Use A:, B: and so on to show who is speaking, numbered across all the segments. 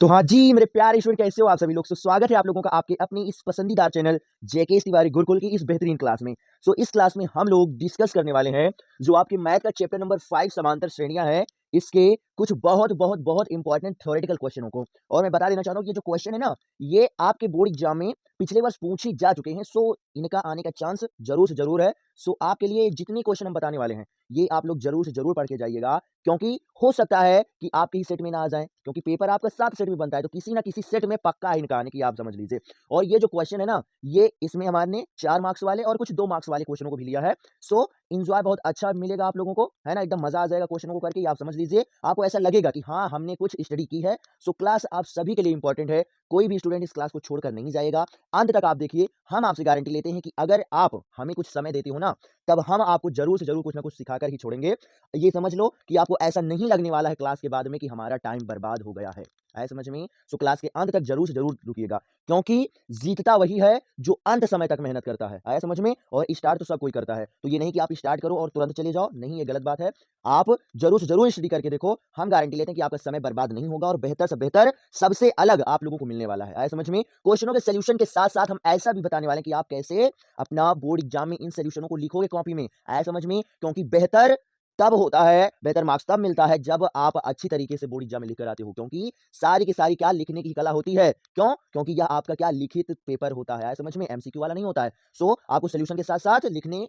A: तो हाँ जी, मेरे प्यारे स्टूडेंट कैसे हो आप सभी लोग। स्वागत है आप लोगों का आपके अपने इस पसंदीदा चैनल जेके तिवारी गुरुकुल की इस बेहतरीन क्लास में। इस क्लास में हम लोग डिस्कस करने वाले हैं जो आपके मैथ का चैप्टर नंबर 5 समांतर श्रेणियां हैं, इसके कुछ बहुत बहुत बहुत इंपॉर्टेंट थ्योरेटिकल क्वेश्चनों को। और मैं बता देना चाहता हूँ कि ये जो क्वेश्चन है ना, ये आपके बोर्ड एग्जाम में पिछले वर्ष पूछे जा चुके हैं। इनका आने का चांस जरूर से जरूर है। आपके लिए जितनी क्वेश्चन हम बताने वाले हैं, ये आप लोग जरूर से जरूर पढ़ के जाइएगा, क्योंकि हो सकता है कि आपके ही सेट में ना आ जाए, क्योंकि पेपर आपका 7 सेट में बनता है, तो किसी ना किसी सेट में पक्का है इनका आने की, आप समझ लीजिए। और ये जो क्वेश्चन है ना, ये इसमें हमारे 4 मार्क्स वाले और कुछ 2 मार्क्स वाले क्वेश्चनों को भी लिया है। एंजॉय बहुत अच्छा मिलेगा आप लोगों को, है ना, एकदम मजा आ जाएगा क्वेश्चनों को करके। आप समझ लीजिए, आपको ऐसा लगेगा कि हाँ, हमने कुछ स्टडी की है। क्लास आप सभी के लिए इंपॉर्टेंट है, कोई भी स्टूडेंट इस क्लास को छोड़कर नहीं जाएगा। अंत तक आप देखिए, हम आपसे गारंटी लेते हैं कि अगर आप हमें कुछ समय देते हो ना, तब हम आपको जरूर से जरूर कुछ ना कुछ सिखाकर ही छोड़ेंगे। ये समझ लो कि आपको ऐसा नहीं लगने वाला है क्लास के बाद में कि हमारा टाइम बर्बाद हो गया है। आया समझ में? क्लास के अंत तक जरूर से जरूर रुकिएगा, क्योंकि जीतता वही है जो अंत समय तक मेहनत करता है। आया समझ में? और स्टार्ट तो सब कोई करता है, तो ये नहीं कि आप स्टार्ट करो और तुरंत चले जाओ, नहीं, ये गलत बात है। आप जरूर से जरूर स्टडी करके देखो, हम गारंटी लेते हैं कि आपका समय बर्बाद नहीं होगा और बेहतर से बेहतर, सबसे अलग आप लोगों को मिलने वाला है। आया समझ में? क्वेश्चनों के सोल्यूशन के साथ साथ हम ऐसा भी बताने वाले हैं कि आप कैसे अपना बोर्ड एग्जाम में इन सोल्यूशनों को लिखोगे कॉपी में। आया समझ में? क्योंकि बेहतर तब होता है, बेहतर मार्क्स तब मिलता है जब आप अच्छी तरीके से बोर्ड एग्जाम में लिखकर आते हो, क्योंकि सारी की सारी क्या लिखने की कला होती है। क्यों? क्योंकि यह आपका क्या लिखित पेपर होता है। आया समझ में? एमसीक्यू वाला नहीं होता है। आपको सोल्यूशन के साथ साथ लिखने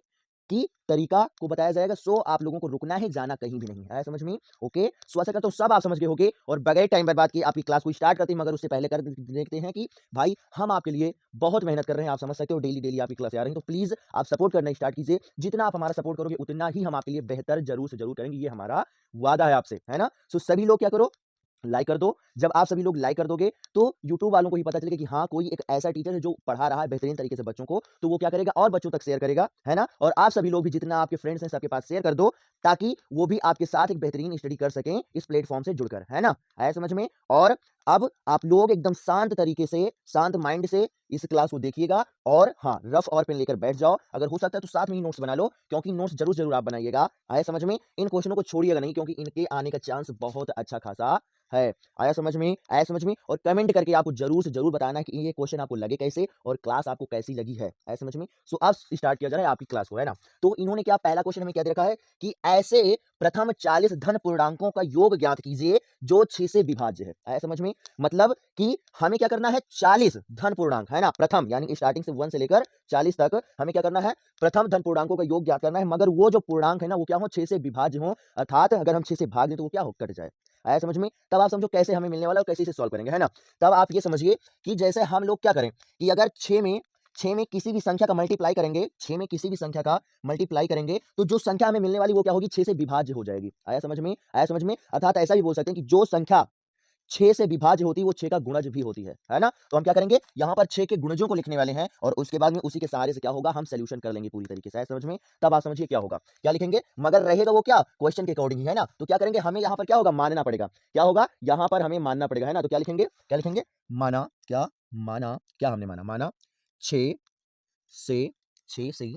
A: की तरीका को बताया जाएगा। आप लोगों को रुकना है, जाना कहीं भी नहीं है। आया समझ में? ओके, आशा करता हूं सब आप समझ गए होंगे, और बगैर टाइम बर्बाद किए आपकी क्लास को स्टार्ट करते हैं, मगर उससे पहले कर देखते हैं कि भाई, हम आपके लिए बहुत मेहनत कर रहे हैं। आप समझ सकते हो, डेली डेली आपकी क्लास आ रही है, तो प्लीज आप सपोर्ट करना स्टार्ट कीजिए। जितना आप हमारा सपोर्ट करोगे, उतना ही हम आपके लिए बेहतर जरूर से जरूर करेंगे। ये हमारा वादा है आपसे, है ना। सभी लोग क्या करो, लाइक कर दो। जब आप सभी लोग लाइक कर दोगे, तो यूट्यूब वालों को ही पता चलेगा कि हाँ, कोई एक ऐसा टीचर है जो पढ़ा रहा है बेहतरीन तरीके से बच्चों को, तो वो क्या करेगा, और बच्चों तक शेयर करेगा, है ना। और आप सभी लोग भी, जितना आपके फ्रेंड्स हैं, सबके पास शेयर कर दो, ताकि वो भी आपके साथ एक बेहतरीन स्टडी कर सकें इस प्लेटफॉर्म से जुड़कर, है ना। आया समझ में? और अब आप लोग एकदम शांत तरीके से, शांत माइंड से इस क्लास को देखिएगा, और हाँ, रफ और पेन लेकर बैठ जाओ। अगर हो सकता है तो साथ में ही नोट्स बना लो, क्योंकि नोट्स जरूर जरूर आप बनाइएगा। आया समझ में? इन क्वेश्चनों को छोड़िएगा नहीं, क्योंकि इनके आने का चांस बहुत अच्छा खासा है। आया समझ में? आया समझ में? और कमेंट करके आपको जरूर से जरूर बताना है कि ये क्वेश्चन आपको लगे कैसे, और क्लास आपको कैसी लगी है। आया समझ में? अब स्टार्ट किया जा रहा है आपकी क्लास को, है ना। तो इन्होंने क्या, पहला क्वेश्चन हमें क्या दे रखा है कि ऐसे प्रथम 40 धन पूर्णांकों का योग ज्ञात कीजिए जो 6 से विभाज्य है। आया समझ में? मतलब कि हमें क्या करना है, 40 धन पूर्णांक, है ना, प्रथम यानी स्टार्टिंग से 1 से लेकर 40 तक हमें क्या करना है, प्रथम धन पूर्णांकों का योग ज्ञात करना है, मगर वो जो पूर्णांक है ना, वो क्या हो, 6 से विभाज्य हो, अर्थात अगर हम 6 से भाग दें तो वो क्या हो, कट जाए। आया समझ में? तब आप समझो कैसे हमें मिलने वाला है और कैसे इसे सॉल्व करेंगे, है ना। तब आप ये समझिए कि जैसे हम लोग क्या करें कि अगर 6 में किसी भी संख्या का मल्टीप्लाई करेंगे, 6 में किसी भी संख्या का मल्टीप्लाई करेंगे, तो जो संख्या हमें मिलने वाली वो क्या होगी, 6 से विभाज्य हो जाएगी। आया समझ में? आया समझ में? अर्थात ऐसा भी बोल सकते हैं कि जो संख्या 6 से विभाज्य होती है, वो 6 का गुणज भी होती है ना। तो हम क्या करेंगे, यहाँ पर 6 के गुणजों को लिखने वाले हैं, और उसके बाद में उसी के सहारे से क्या होगा, हम सॉल्यूशन कर लेंगे पूरी तरीके से। आया समझ में? तब आप समझिए क्या होगा, क्या लिखेंगे, मगर रहेगा वो क्या, क्वेश्चन के अकॉर्डिंग ही, है ना। तो क्या करेंगे, हमें यहाँ पर क्या होगा, मानना पड़ेगा। क्या होगा, यहाँ पर हमें मानना पड़ेगा, है ना। तो क्या लिखेंगे, क्या लिखेंगे, माना, क्या माना, क्या हमने माना, माना 6 से 6 से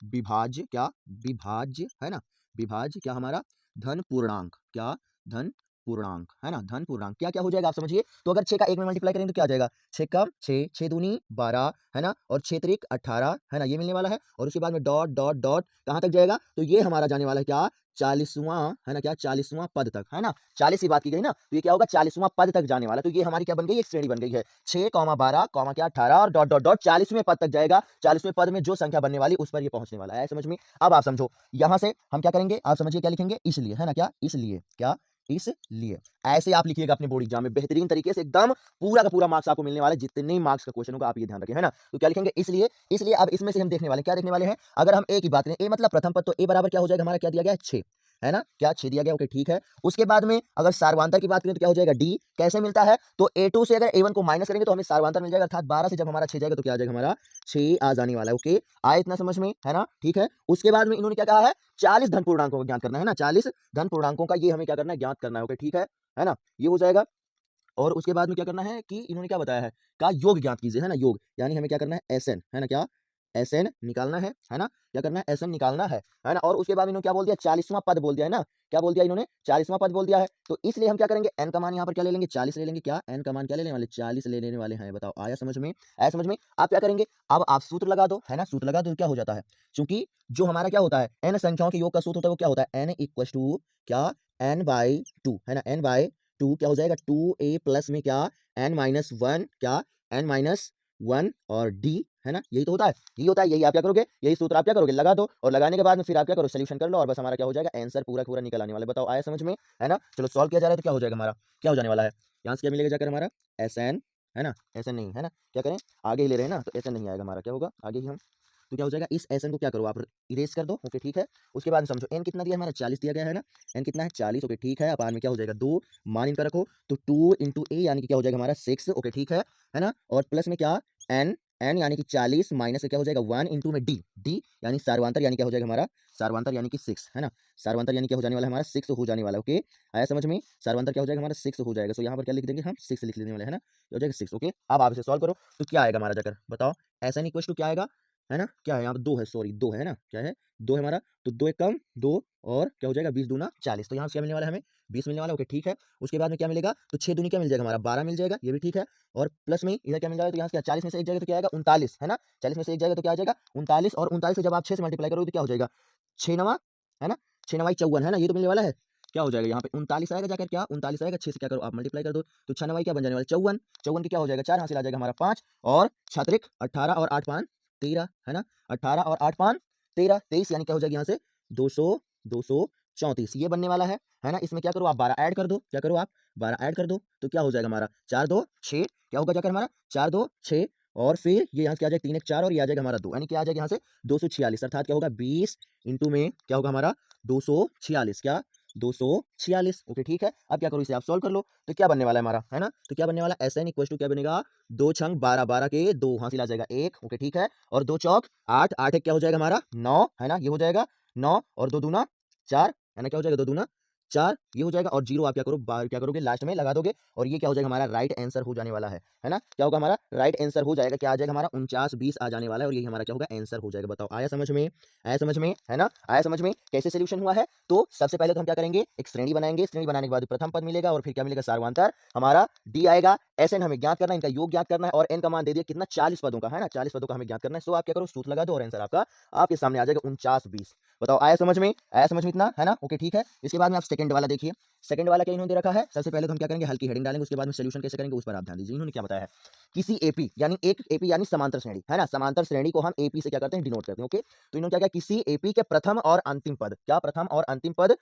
A: विभाज्य, क्या विभाज्य, है ना, विभाज्य क्या हमारा, धन पूर्णांक, क्या धन पूर्णांक, है ना, धन पूर्णांक क्या क्या हो जाएगा आप समझिए। तो अगर 6 का 1 में मल्टीप्लाई करेंगे तो क्या आ जाएगा, 6 का 6, 6 दूनी 12, है ना, और 6 त्रिक 18, है ना, ये मिलने वाला है। और उसके बाद में डॉट डॉट डॉट कहाँ तक जाएगा, तो ये हमारा जाने वाला है क्या, 40वां, है ना, क्या 40वां पद तक, है ना। 40 की बात की गई ना, तो ये क्या होगा, 40वां पद तक जाने वाला। तो ये हमारी क्या बन गई, एक श्रेणी बन गई है, 6, 12, क्या 18, और डॉट डॉट डॉट 40वें पद तक जाएगा। 40वें पद में जो संख्या बनने वाली उस पर ये पहुंचने वाला है। समझ में? अब आप समझो, यहां से हम क्या करेंगे, आप समझिए क्या लिखेंगे, इसलिए, है ना, क्या इसलिए, क्या इसलिए। ऐसे आप लिखिएगा अपने बोर्ड एग्जाम में बेहतरीन तरीके से, एकदम पूरा का पूरा मार्क्स आपको मिलने वाला है। जितने मार्क्स का क्वेश्चन होगा आप ये ध्यान रखें, है ना। तो क्या लिखेंगे, इसलिए। इसलिए अब इसमें से हम देखने वाले हैं, क्या देखने वाले हैं, अगर हम ए की बात करें, ए मतलब प्रथम पद, तो ए बराबर क्या हो जाएगा, हमारा क्या दिया गया है, 6, है ना, क्या 6 दिया गया, ओके ठीक है। उसके बाद में अगर सार्वधातर की बात करें तो क्या हो जाएगा, डी। कैसे मिलता है, तो A2 से अगर A1 को माइनस करेंगे तो हमें सार्वधातर मिल जाएगा, अर्थात 12 से जब हमारा 6 जाएगा तो क्या आ जाएगा, हमारा 6 आ जाने वाला है। ओके, आए इतना समझ में, है ना, ठीक है। उसके बाद में इन्होंने क्या कहा है, 40 धन पूर्णांकों को ज्ञात करना है ना, 40 धन पूर्णांकों का ये हमें क्या करना है, ज्ञात करना है। ओके ठीक है ना, ये हो जाएगा। और उसके बाद में क्या करना है कि इन्होंने क्या बताया है, का योग ज्ञात कीजिए, है ना, योग यानी हमें क्या करना है, SN, है ना, क्या Sn निकालना है ना? क्या करना है? Sn निकालना है ना? और उसके बाद इन्होंने क्या बोल दिया? 40वां पद बोल दिया है ना? क्या बोल दिया इन्होंने? 40वां पद बोल दिया है। तो इसलिए हम क्या करेंगे? n का मान यहाँ पर क्या ले लेंगे? 40 ले लेंगे। क्या? n का मान क्या लेने वाले? 40 ले लेने वाले हैं। बताओ आया समझ में? आया समझ में? आप क्या करेंगे? अब आप सूत्र लगा दो, है ना? सूत्र लगा दो तो क्या हो जाता है? चूँकि जो हमारा क्या होता है? n संख्याओं के योग का सूत्र होता है वो क्या होता है? n इक्वल्स टू क्या? n/2 है ना? n/2 क्या हो जाएगा? 2a प्लस में क्या? n-1 क्या? n-1 और d है ना? यही तो होता है। यही होता है, यही आप क्या करोगे? यही सूत्र आप क्या करोगे? लगा दो और लगाने के बाद में फिर आप क्या करो? सॉल्यूशन कर लो और बस हमारा क्या हो जाएगा? आंसर पूरा का पूरा निकल आने वाला है। बताओ आया समझ में? है ना? चलो सॉल्व किया जा रहा है तो क्या हो जाएगा हमारा? क्या हो जाने वाला है? यहाँ से क्या मिलेगा जाकर हमारा? Sn है ना? Sn नहीं है ना? क्या करें? आगे ही ले रहे हैं ना तो Sn नहीं आएगा हमारा, क्या होगा? आगे ही हम तो क्या हो जाएगा? इस Sn को क्या करो आप इरेज़ कर दो, ओके ठीक है। उसके बाद समझो n कितना दिया है हमारा? 40 दिया गया है ना? n कितना है? 40 ओके ठीक है। अपान में क्या हो जाएगा? 2 मान इनका रखो तो 2 इंटू a यानी कि क्या हो जाएगा हमारा? 6 ओके ठीक है ना? और प्लस में क्या? n यानी कि 40 माइनस से क्या हो जाएगा? 1 इंटू में d यानी सार्वधांतर यानी क्या हो जाएगा हमारा? सार्वधांतर यानी कि 6 है ना? सार्वधांतर यानी क्या हो जाने वाला है हमारा? 6 हो जाने वाला है, ओके। आया समझ में? सार्वधांतर क्या हो जाएगा हमारा? 6 हो जाएगा। सो यहाँ पर क्या लिख देंगे हम? 6 लिख लेने वाले हैं ना? ये हो जाएगा 6 ओके। अब आप इसे सॉल्व करो तो क्या आएगा हमारा जाकर? बताओ। Sn इक्वल्स टू क्या आएगा? है ना? क्या है यहाँ पे 2 है, सॉरी 2 है ना? क्या है? 2 है हमारा, तो 2 एक कम 2 और क्या हो जाएगा? 20 दूना 40 तो यहाँ से क्या मिलने वाला है हमें? 20 मिलने वाला है, ओके ठीक है। उसके बाद में क्या मिलेगा? तो 6 दूनी क्या मिल जाएगा हमारा? 12 मिल जाएगा, ये भी ठीक है। और प्लस में इधर क्या मिल जाएगा? तो यहाँ से क्या 40 में से 1 जाएगा तो क्या आएगा? 39 है ना? 40 में से 1 जाएगा तो क्या आ जाएगा? 39 और 39 को जब आप 6 से मल्टीप्लाई करोगे तो क्या हो जाएगा? 6 नवा है ना? 6 नवाई 54 है ना? ये तो मिलने वाला है। क्या हो जाएगा यहाँ पे? 39 आएगा जाकर क्या? 39 आएगा, 6 से क्या करो आप मल्टीप्लाई कर दो तो 6 नवाई क्या बन जाने वाला? 54 54 की क्या हो जाएगा? 4 हासिल आ जाएगा हमारा 5 और 6 त्रिक 18 और 8 पाँच 13 है ना? 18 और 8 पाँच 13 23 यानी क्या हो जाएगा यहाँ से 200 234 ये बनने वाला है ना? इसमें क्या करो आप 12 ऐड कर दो, क्या करो आप 12 ऐड कर दो तो क्या हो जाएगा हमारा 4 2 6 क्या होगा जाकर हमारा 4 2 6 और फिर ये यहाँ से क्या आ जाएगा 3 1 4 और ये आ जाएगा हमारा 2 यानी क्या आ जाएगा यहाँ से 246 अर्थात क्या होगा 20 इंटू में क्या होगा हमारा 246 क्या 246 ओके ठीक है। अब क्या करो इसे आप सॉल्व कर लो तो क्या बनने वाला है हमारा है ना? तो क्या बनने वाला है? Sn इक्वल टू क्या बनेगा? 2 छंग 12 12 के 2 हासिल आ जाएगा 1 ओके ठीक है। और 2 चौक 8 8 एक क्या हो जाएगा हमारा 9 है ना? ये हो जाएगा 9 और 2 दूना 4 है ना? क्या हो जाएगा 2 दूना 4 ये हो जाएगा और 0 आप क्या करो क्या करोगे लास्ट में लगा दोगे और ये क्या हो जाएगा हमारा राइट आंसर हो जाने वाला है ना? क्या होगा हमारा राइट आंसर हो जाएगा, क्या आ जाएगा हमारा 49 20 आ जाने वाला है और यही हमारा क्या होगा आंसर हो जाएगा। बताओ आया समझ में? आया समझ में है ना? आया समझ में? कैसे सोल्यूशन हुआ है? तो सबसे पहले तो हम क्या करेंगे? एक श्रेणी बनाएंगे, श्रेणी बनाने के बाद प्रथम पद मिलेगा और फिर क्या मिलेगा? सार्वधांतर हमारा डी आएगा। Sn हमें ज्ञात करना है, इनका योग ज्ञात करना है और n का मान दे दिया कितना 40 पदों का है ना? 40 पदों का हमें ज्ञात करना है। सो आप क्या करो सूत्र लगा दो और आंसर आपका आपके सामने आ जाएगा 49 20। बताओ आया समझ में? आया समझ में इतना है ना? ओके ठीक है। इसके बाद में आप सेकंड वाला देखिए। सेकंड वाला क्या इन्होंने दे रखा है? सबसे पहले तो हम क्या करेंगे हल्की हेडिंग डालेंगे, उसके बाद में सॉल्यूशन कैसे करेंगे उस पर आप ध्यान दीजिए। इन्होंने क्या बताया है? किसी एपी यानी एक एपी यानी समांतर श्रेणी है ना? समांतर श्रेणी को हम एपी से क्या करते हैं? डिनोट करते हैं, ओके। तो इन्होंने क्या किया? किसी एपी के प्रथम और अंतिम पद, क्या प्रथम और अंतिम पद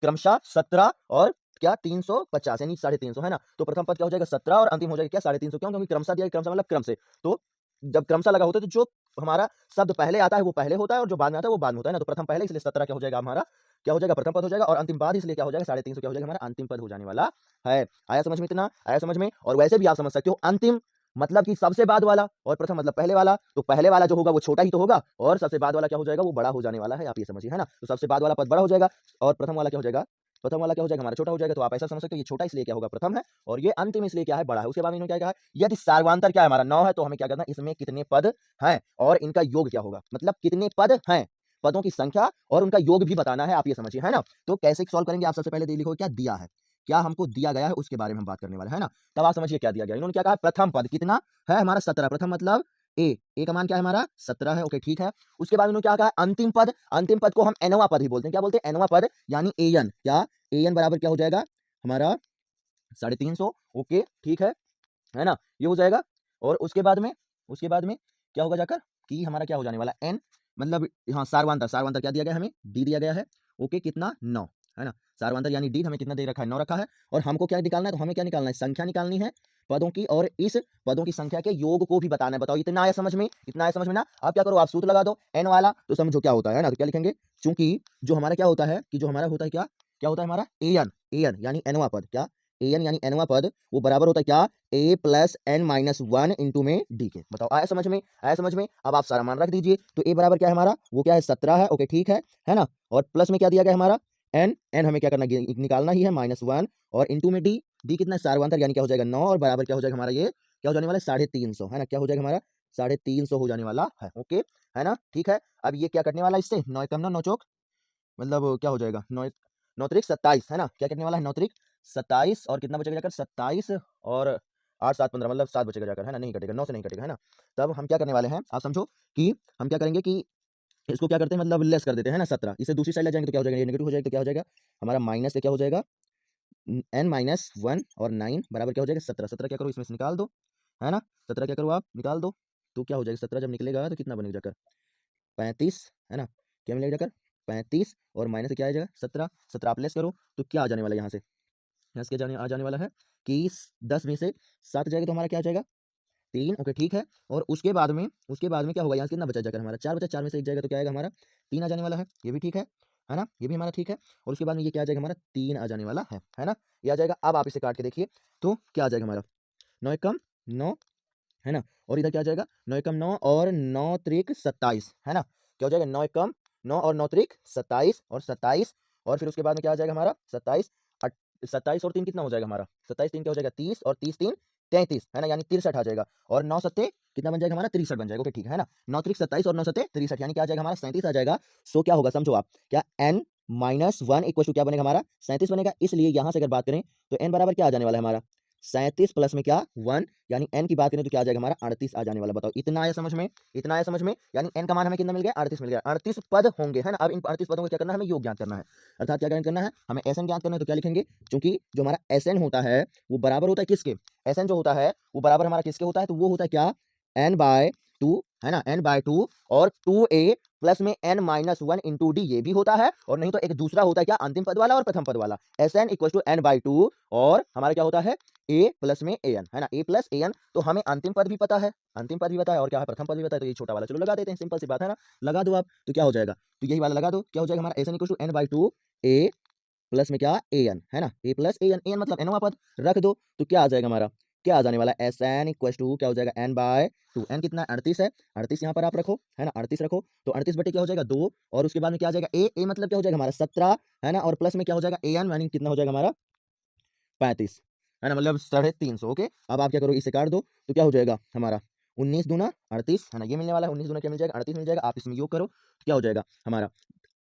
A: क्रमशः 17 और क्या 350 यानी 350 है ना? तो प्रथम पद क्या हो जाएगा 17 और अंतिम हो जाएगा क्या 350 क्यों? क्योंकि क्रमशः दिया है, क्रमशः मतलब क्रम से। तो जब क्रमशः लगा होता है तो जो हमारा शब्द पहले आता है वो पहले होता है और जो बाद में आता है वो बाद में होता है ना? तो प्रथम पहले इसलिए 17 क्या हो जाएगा हमारा? क्या हो जाएगा? प्रथम पद हो जाएगा और अंतिम बाद इसलिए क्या हो जाएगा? 350 क्या हो जाएगा हमारा? अंतिम पद हो जाने वाला है। आया समझ में इतना? आया समझ में? और वैसे भी आप समझ सकते हो अंतिम मतलब कि सबसे बाद वाला और प्रथम मतलब पहले वाला, तो पहले वाला जो होगा वो छोटा ही तो होगा और सबसे बाद वाला क्या हो जाएगा? वो बड़ा हो जाने वाला है। आप ये समझिए, है ना? तो सबसे बाद वाला पद बड़ा हो जाएगा और प्रथम वाला क्या हो जाएगा? प्रथम वाला क्या हो जाएगा हमारा? छोटा हो जाएगा। तो आप ऐसा समझ सकते हो ये छोटा इसलिए क्या होगा? प्रथम है और ये अंतिम इसलिए क्या है? बड़ा है। उसके बाद इन्होंने क्या कहा? यदि सार्वधांतर क्या है हमारा? 9 है तो हमें क्या करना है? इसमें कितने पद हैं और इनका योग क्या होगा? मतलब कितने पद हैं, पदों की संख्या और उनका योग भी बताना है। आप ये समझिए, है ना? तो कैसे सॉल्व करेंगे? आप सबसे पहले लिखो क्या दिया है, क्या हमको दिया गया है उसके बारे में हम बात करने वाले है ना? तब आप समझिए क्या दिया गया। इन्होंने क्या कहा? प्रथम पद कितना है हमारा? 17। प्रथम मतलब ए का मान क्या है हमारा? 17 है, ओके ठीक है। उसके बाद इन्होंने क्या कहा? अंतिम पद को हम एनवा पद ही बोलते हैं। क्या बोलते हैं? एनवा पद यानी एन। क्या एन बराबर क्या हो जाएगा हमारा? 350 ओके ठीक है ना? ये हो जाएगा और उसके बाद में क्या होगा जाकर कि हमारा क्या हो जाने वाला एन मतलब हाँ सारवांतर क्या दिया गया हमें? डी दिया गया है, ओके कितना 9 है ना? सारवांतर यानी डी हमें कितना दे रखा है? 9 रखा है और हमको क्या निकालना है? तो हमें क्या निकालना है? संख्या निकालनी है पदों की और इस पदों की संख्या के योग को भी बताना है। बताओ इतना आया समझ में? इतना आया समझ में ना? आप क्या करो आप सूत्र लगा दो एन वाला तो समझो क्या होता है ना? तो क्या लिखेंगे? चूंकि जो हमारा क्या होता है कि जो हमारा होता है क्या होता है हमारा? एन यानी एनवा पद। क्या एन यानी एनवा पद वो बराबर होता है क्या? ए प्लस एन माइनस 1 इंटू में डी के। बताओ आया समझ में? आया समझ में? अब आप सारा मान रख दीजिए तो ए बराबर क्या है हमारा? वो क्या है? 17 है, ओके ठीक है ना? और प्लस में क्या दिया गया हमारा? एन हमें क्या करना निकालना ही है -1 और इंटू में डी कितना है? सार्वधांतर यानी क्या हो जाएगा 9 और बराबर क्या हो जाएगा हमारा? ये क्या हो जाने वाला है? 350 है ना? क्या हो जाएगा हमारा? 350 हो जाने वाला है, ओके। है ना, ठीक है। अब ये क्या कटने वाला है इससे, 9 एकम 9, 9 चौक मतलब क्या हो जाएगा, 9 9 त्रिक 27, है ना, क्या कटने वाला है 9 त्रिक 27 और कितना बचेगा जाकर 27 और 8 7 15 मतलब 7 बचेगा जाकर, है ना, नहीं कटेगा, 9 से नहीं कटेगा, है ना। तब हम क्या करने वाले हैं, आप समझो कि हम क्या करेंगे कि इसको क्या करते हैं मतलब लेस कर देते हैं ना 17, इसे दूसरी साइड ले जाएंगे तो क्या हो जाएगा, ये नेगेटिव हो जाएगा तो क्या हो जाएगा हमारा माइनस से क्या हो जाएगा n माइनस 1 और 9 बराबर क्या हो जाएगा 17, 17 क्या करो इसमें से निकाल दो, है ना, 17 क्या करो आप निकाल दो, तो क्या हो जाएगा 17 जब निकलेगा तो कितना बनेगा जाकर 35, है ना, क्या मिलेगा जाकर 35 और माइनस से क्या आ जाएगा 17, 17 आप लेस करो तो क्या आ जाने वाला है यहाँ से क्या आ जाने वाला है कि 10 में से 7 जाएगा तो हमारा क्या आ जाएगा 3, ओके ठीक है। और उसके बाद में क्या होगा, यहाँ से कितना बचा जाकर हमारा 4 बचा, 4 में से 1 जाएगा तो क्या आएगा हमारा 3 आ जाने वाला है, ये भी ठीक है ना, ये भी हमारा ठीक है। और उसके बाद में ये क्या आ जाएगा हमारा 3 आ जाने वाला है ना, ये आ जाएगा। अब आप इसे काट के देखिए तो क्या आ जाएगा हमारा 9 एकम 9, है ना, और इधर क्या आ जाएगा 9 एकम 9 और 9 त्रिक 27, है ना, क्या हो जाएगा 9 एकम 9 और 9 त्रिक 27 और 27 और फिर उसके बाद में क्या आ जाएगा हमारा 27, 27 और 3 कितना हो जाएगा हमारा 27 3 क्या हो जाएगा 30 और 30 3 33, है ना, यानी 63 आ जाएगा और 9 सत्ते कितना बन जाएगा हमारा 63 बन जाएगा, ओके ठीक है ना, 9 त्रिक 27 और 9 सत्ते 63 यानी क्या आ जाएगा हमारा 37 आ जाएगा। सो क्या होगा समझो आप, क्या n माइनस 1 इक्वल टू क्या बनेगा हमारा 37 बनेगा, इसलिए यहां से अगर बात करें तो n बराबर क्या आ जाने वाला है हमारा 37 प्लस में क्या 1, यानी n की बात करें तो क्या आ जाएगा हमारा 38 आ जाने वाला। बताओ इतना आया समझ में, इतना आया समझ में, यानी n का मान हमें कितना मिल गया 38 मिल गया, 38 पद होंगे, है ना। अब इन 38 पदों को क्या करना है, हमें योग ज्ञात करना है, अर्थात क्या ज्ञात करना है हमें एसएन ज्ञात करना है। तो क्या लिखेंगे, क्योंकि जो हमारा एसएन होता है वो बराबर होता है किसके, एसएन जो होता है वो बराबर हमारा किसके होता है, तो वो होता है क्या n/2, है ना, n/2 और 2a प्लस में n माइनस 1 इंटू डी, ये भी होता है। और नहीं तो एक दूसरा होता है क्या अंतिम पद वाला और प्रथम पद वाला, एसएन इक्वल टू n/2 और हमारा क्या होता है a प्लस में an, है ना, a प्लस an। तो हमें अंतिम पद भी पता है, अंतिम पद भी पता है और क्या है प्रथम पद भी पता है, तो ये छोटा वाला चलो लगा देते हैं, सिंपल सी बात है ना, लगा दो आप तो क्या हो जाएगा, तो यही वाला लगा दो, क्या हो जाएगा हमारा S N equal to n/2 a plus में क्या an, है ना, a प्लस an मतलब nवां पद रख दो तो क्या आ जाएगा हमारा, क्या आ जाने वाला है एस एन इक्वल टू क्या हो जाएगा n/2, n कितना 38 है, 38 यहाँ पर आप रखो, है ना, 38 रखो तो 38 बटे क्या हो जाएगा 2 और उसके बाद में क्या आ जाएगा a मतलब क्या हो जाएगा हमारा 17, है ना, और प्लस में क्या हो जाएगा an यानी कितना हो जाएगा हमारा 35, है ना, मतलब 350, ओके। अब आप क्या करो इसे काट दो तो क्या हो जाएगा हमारा 19 दूना 38, है ना, ये मिलने वाला है 19 दूना क्या मिल जाएगा 38 मिल जाएगा। आप इसमें योग करो तो क्या हो जाएगा हमारा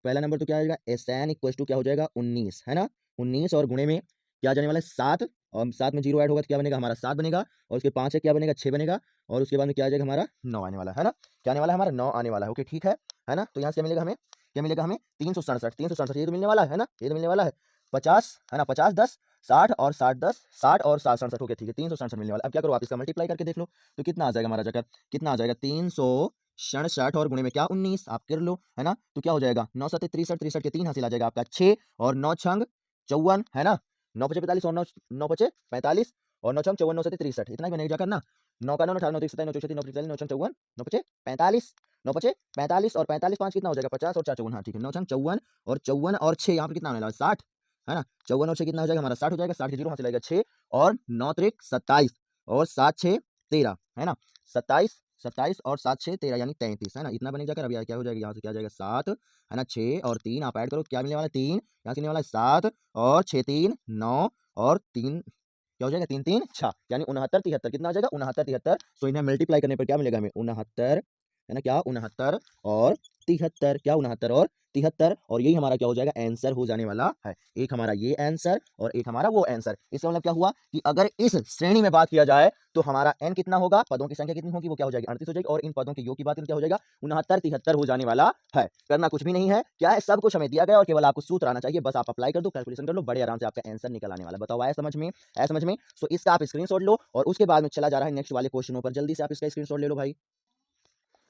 A: पहला नंबर तो क्या आएगा एस एन इक्वल टू क्या हो जाएगा 19, है ना, 19 और गुणे में क्या आ जाने वाला है 7 और 7 में 0 ऐड होगा तो क्या बनेगा हमारा 7 बनेगा और उसके 5 है क्या बनेगा 6 बनेगा और उसके बाद में क्या आ जाएगा हमारा 9 आने वाला है ना, क्या आने वाला है हमारा 9 आने वाला है, ओके ठीक है ना। तो यहाँ से क्या मिलेगा हमें, क्या मिलेगा हमें 367 ये तो मिलने वाला है ना, ये तो मिलने वाला है 50, है ना, 50 10 60 और 60 10 60 और 7 67, ओके ठीक है 367 मिलने वाला। अब क्या करो आप इसका मल्टीप्लाई करके देख लो तो कितना आ जाएगा हमारा जाकर, कितना आ जाएगा 367 और गुणे में क्या 19 आप कर लो, है ना, तो क्या हो जाएगा 9 7 63 63 के 3 हासिल आ जाएगा आपका 6 और 9 छंग 54, है ना, 9 पचे 45 और 9 9 पचे 45 और 9 छंग 54 9 7 63, इतना ही बनेगा जाकर ना, 9 का 9 18 9 3 27 9 64 9 45 9 छंग 54 9 पचे 45 9 पचे 45 और 45 5 कितना हो जाएगा 50 और 4 54, हाँ ठीक है 9 छंग 54 और 54 और 6 यहाँ पर कितना होने वाला 60, है ना, 54 और 6 कितना हो जाएगा हमारा 60 हो जाएगा, 60 के 0 हासिल आएगा 6 और 9 त्रिक 27 और 7 6 13, है ना, 27 27 और 7 6 13 यानी 33, है ना, इतना बनेगा जाकर। अब यहाँ क्या हो जाएगा यहाँ से क्या आ जाएगा 7, है ना, 6 और 3 आप ऐड करो क्या मिलने वाला है 3, यहाँ से मिलने वाला है 7 और 6 3 9 और 3 क्या हो जाएगा 3 3 6 यानी 69 73 कितना आ जाएगा 69 73। सो इन्हें मल्टीप्लाई करने पर क्या मिलेगा हमें 69, है ना, क्या 69 और 73, क्या 69 और 73 और यही हमारा क्या हो जाएगा आंसर हो जाने वाला है। एक हमारा ये आंसर और एक हमारा वो आंसर। इसका मतलब क्या हुआ कि अगर इस श्रेणी में बात किया जाए तो हमारा n कितना होगा, पदों की संख्या कितनी होगी, वो क्या हो जाएगी 38 हो जाएगी और इन पदों के योग की बात करें क्या हो जाएगा 69 73 हो जाने वाला है। करना कुछ भी नहीं है, क्या है सब कुछ हमें दिया गया और केवल आपको सूत्र आना चाहिए, बस आप अप्लाई कर दो कैलकुलेशन कर लो, बड़े आराम से आपका आंसर निकल आने वाला। बताओ आया समझ में, आया समझ में। सो इसका आप स्क्रीनशॉट लो और उसके बाद में चला जा रहा है नेक्स्ट वाले क्वेश्चनों पर, जल्दी से आप इसका स्क्रीनशॉट ले लो भाई।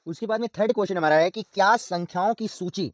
A: उसके बाद में थर्ड क्वेश्चन हमारा है कि क्या संख्याओं की सूची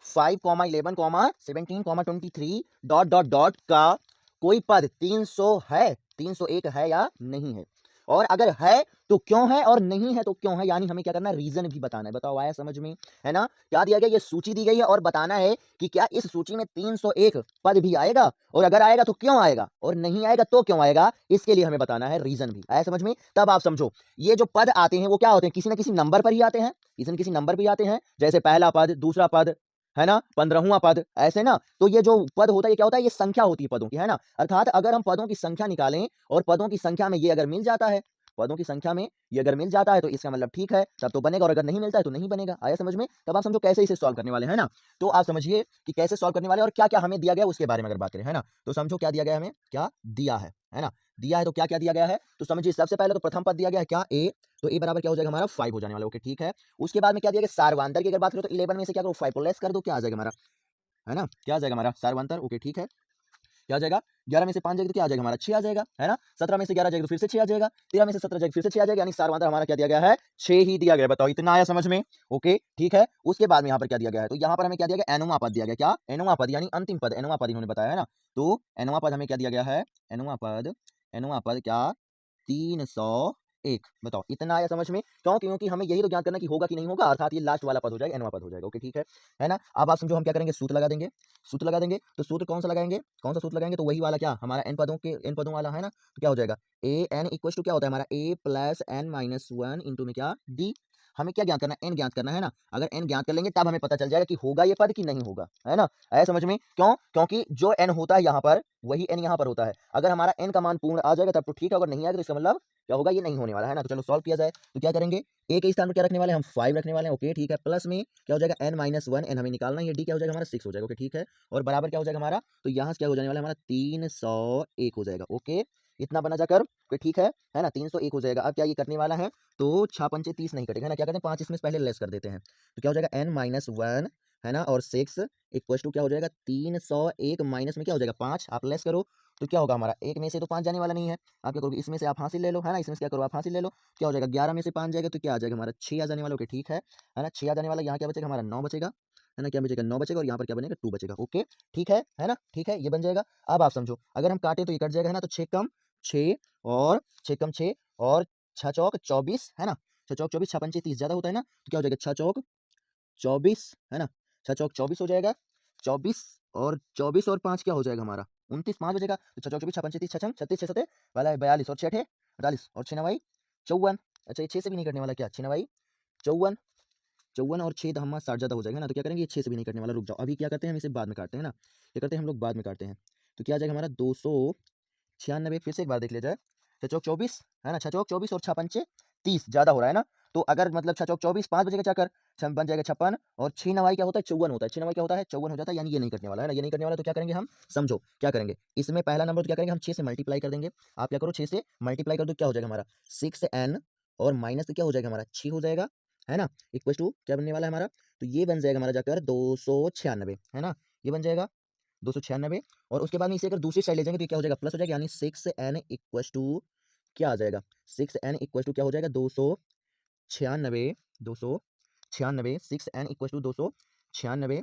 A: 5, 11, 17, 23 डॉट डॉट डॉट का कोई पद 300 है, 301 है या नहीं है, और अगर है तो क्यों है और नहीं है तो क्यों है, यानी हमें क्या करना है रीजन भी बताना है। बताओ आया समझ में, है ना। क्या दिया गया, ये सूची दी गई है और बताना है कि क्या इस सूची में 301 पद भी आएगा और अगर आएगा तो क्यों आएगा और नहीं आएगा तो क्यों आएगा, इसके लिए हमें बताना है रीजन भी। आया समझ में। तब आप समझो ये जो पद आते हैं वो क्या होते हैं, किसी ना किसी नंबर पर ही आते हैं, किसी न किसी नंबर पर ही आते हैं, जैसे पहला पद दूसरा पद, है ना, 15वां पद, ऐसे ना। तो ये जो पद होता है ये क्या होता है, ये संख्या होती है पदों की, है ना। अर्थात अगर हम पदों की संख्या निकालें और पदों की संख्या में ये अगर मिल जाता है पदों की संख्या में ये अगर मिल जाता है तो इसका मतलब ठीक है, तब तो बनेगा, और अगर नहीं मिलता है तो नहीं बनेगा। आया समझ में? तब आप समझो कैसे इसे सॉल्व करने वाले हैं ना। तो आप समझिए कि कैसे सॉल्व करने वाले हैं और क्या-क्या हमें दिया गया है उसके बारे में अगर बात करें, है ना? तो समझो क्या दिया गया है हमें, क्या दिया है ना? दिया है तो क्या-क्या दिया गया है? तो समझिए सबसे पहले तो प्रथम पद दिया गया है क्या, a, तो a बराबर क्या हो जाएगा हमारा 5 हो जाने वाला है। ओके, ठीक है। उसके बाद में क्या दिया गया, सारवांतर की अगर बात करें तो 11 में से क्या करो 5 को लेस कर दो, क्या आ जाएगा हमारा, है ना? क्या आ जाएगा हमारा सारवांतर। ओके, ठीक है। क्या आ जाएगा, 11 में से 5 जाएगा तो क्या आ जाएगा हमारा 6 आ जाएगा, है ना? 17 में से 11 जाएगा तो फिर से 6 आ जाएगा, 13 में से 17 जाएगा फिर से 6 आ जाएगा, यानी सारवांतर हमारा क्या दिया गया है, 6 ही दिया गया है। बताओ इतना आया समझ में? ओके, ठीक है। उसके बाद में यहाँ पर क्या दिया गया है, तो यहाँ पर हमें क्या दिया गया, एनोवा पद दिया गया, क्या एनोवा पद यानी अंतिम पद, एनोवा पद इन्होंने बताया है ना। तो एनोवा पद हमें क्या दिया गया है, एनोवा पद क्या 301। बताओ इतना आया समझ में? क्यों? क्योंकि हमें यही तो ज्ञात करना कि होगा कि नहीं होगा, अर्थात ये लास्ट वाला पद हो जाएगा, एनोवा पद हो जाएगा। ओके, ठीक है ना? अब आप समझो हम क्या करेंगे, सूत्र लगा देंगे। सूत्र लगा देंगे तो सूत्र कौन सा लगाएंगे, कौन सा सूत्र लगाएंगे, तो वही वाला क्या हमारा एन पदों वाला है ना। तो क्या हो जाएगा, ए एन इक्वल टू क्या होता है हमारा a plus N minus one into में क्या डी। हमें क्या ज्ञात करना है, एन ज्ञात करना है ना। अगर एन ज्ञात कर लेंगे तब हमें पता चल जाएगा कि होगा ये पद कि नहीं होगा, है ना। आया समझ में? क्यों? क्योंकि जो एन होता है यहाँ पर वही एन यहाँ पर होता है। अगर हमारा एन का मान पूर्ण आ जाएगा तब तो ठीक है, अगर नहीं आएगा तो इसका मतलब क्या होगा, ये नहीं होने वाला है ना। तो चलो सॉल्व किया जाए। तो क्या करेंगे, ए के स्थान पर क्या रखने वाले हैं, हम 5 रखने वाले हैं। ओके, ठीक है। प्लस में क्या हो जाएगा, एन माइनस वन, एन हमें निकालना है, ये डी क्या हो जाएगा हमारा 6 हो जाएगा। ओके, ठीक है। और बराबर क्या हो जाएगा हमारा, तो यहाँ से क्या हो जाने वाला है हमारा 301 हो जाएगा। ओके, इतना बना जाकर। ओके, ठीक है ना, 301 हो जाएगा। अब क्या ये करने वाला है, तो 6 पंचे 30 नहीं कटेगा, है ना। क्या करते हैं, 5 इसमें पहले लेस कर देते हैं, तो क्या हो जाएगा एन माइनस वन, है ना, और 6 इक्वल टू क्या हो जाएगा 301 माइनस में क्या हो जाएगा 5, आप लेस करो तो क्या होगा हमारा, एक में से तो 5 जाने वाला नहीं है, आप क्या करोगे, इसमें से आप हासिल ले लो, है ना, इसमें से क्या करो आप हासिल ले लो, क्या हो जाएगा 11 में से 5 जाएगा तो क्या आ जाएगा हमारा 6 आ जाने वाला। ओके, ठीक है ना, 6 आ जाने वाला। यहाँ क्या बचेगा हमारा 9 बचेगा, है ना, क्या बचेगा 9 बचेगा, और यहाँ पर क्या बनेगा 2 बचेगा। ओके, ठीक है ना, ठीक है, ये बन जाएगा। अब आप समझो अगर हम काटे तो ये कट जाएगा, है ना, तो 6 कम 6 और 6 कम 6 और 6 चौक 24, है ना, 6 चौक 24, 6 पंचे 30 ज़्यादा होता है ना, तो क्या हो जाएगा 6 चौक 24, है ना, 6 चौक 24 हो जाएगा, 24 और 24 और 5 क्या हो जाएगा हमारा 29, 5 बचेगा, तो 6 चौक 24, 6 पंचे 30, 6 छंग 36, 6 सते वाला है 42 और 6 अठे 48 और 6 नवाई 54। अच्छा, ये 6 से भी नहीं कटने वाला, क्या 6 नवाई 54, 54 और 6 हम 60 ज़्यादा हो जाएगा ना, तो क्या करेंगे ये 6 से भी नहीं कटने वाला। रुक जाओ, अभी क्या करते हैं हम इसे बाद में काटते हैं ना, क्या करते हैं हम लोग बाद में काटते हैं। तो क्या आ जाएगा हमारा 296, फिर से एक बार देख लिया जाए, 6 चौक 24, है ना, 6 चौक 24 और 6 पंचे 30 ज़्यादा हो रहा है ना, तो अगर मतलब 6 चौक 24, 5 बचेगा चाकर, बन जाएगा 56 और 6 नवाई क्या होता है 54 होता है, 6 नवाई क्या होता है 54 हो जाता है, यानी ये नहीं कटने वाला है ना, ये नहीं कटने वाला। तो क्या करेंगे हम, समझो क्या करेंगे, इसमें पहला नंबर तो क्या करेंगे हम 6 से मल्टीप्लाई कर देंगे। आप क्या करो 6 से मल्टीप्लाई कर दो, क्या हो जाएगा हमारा 6n और माइनस क्या हो जाएगा हमारा 6 हो जाएगा, है ना, इक्वल टू क्या बनने वाला है हमारा, तो ये बन जाएगा हमारा जाकर 296, है ना, ये बन जाएगा 296। और उसके बाद में इसे अगर दूसरी साइड ले जाएंगे तो ये क्या हो जाएगा प्लस हो जाएगा, यानी 6n इक्वल टू क्या आ जाएगा, 6n इक्वल टू क्या हो जाएगा 296, 296, 6n इक्वल टू 296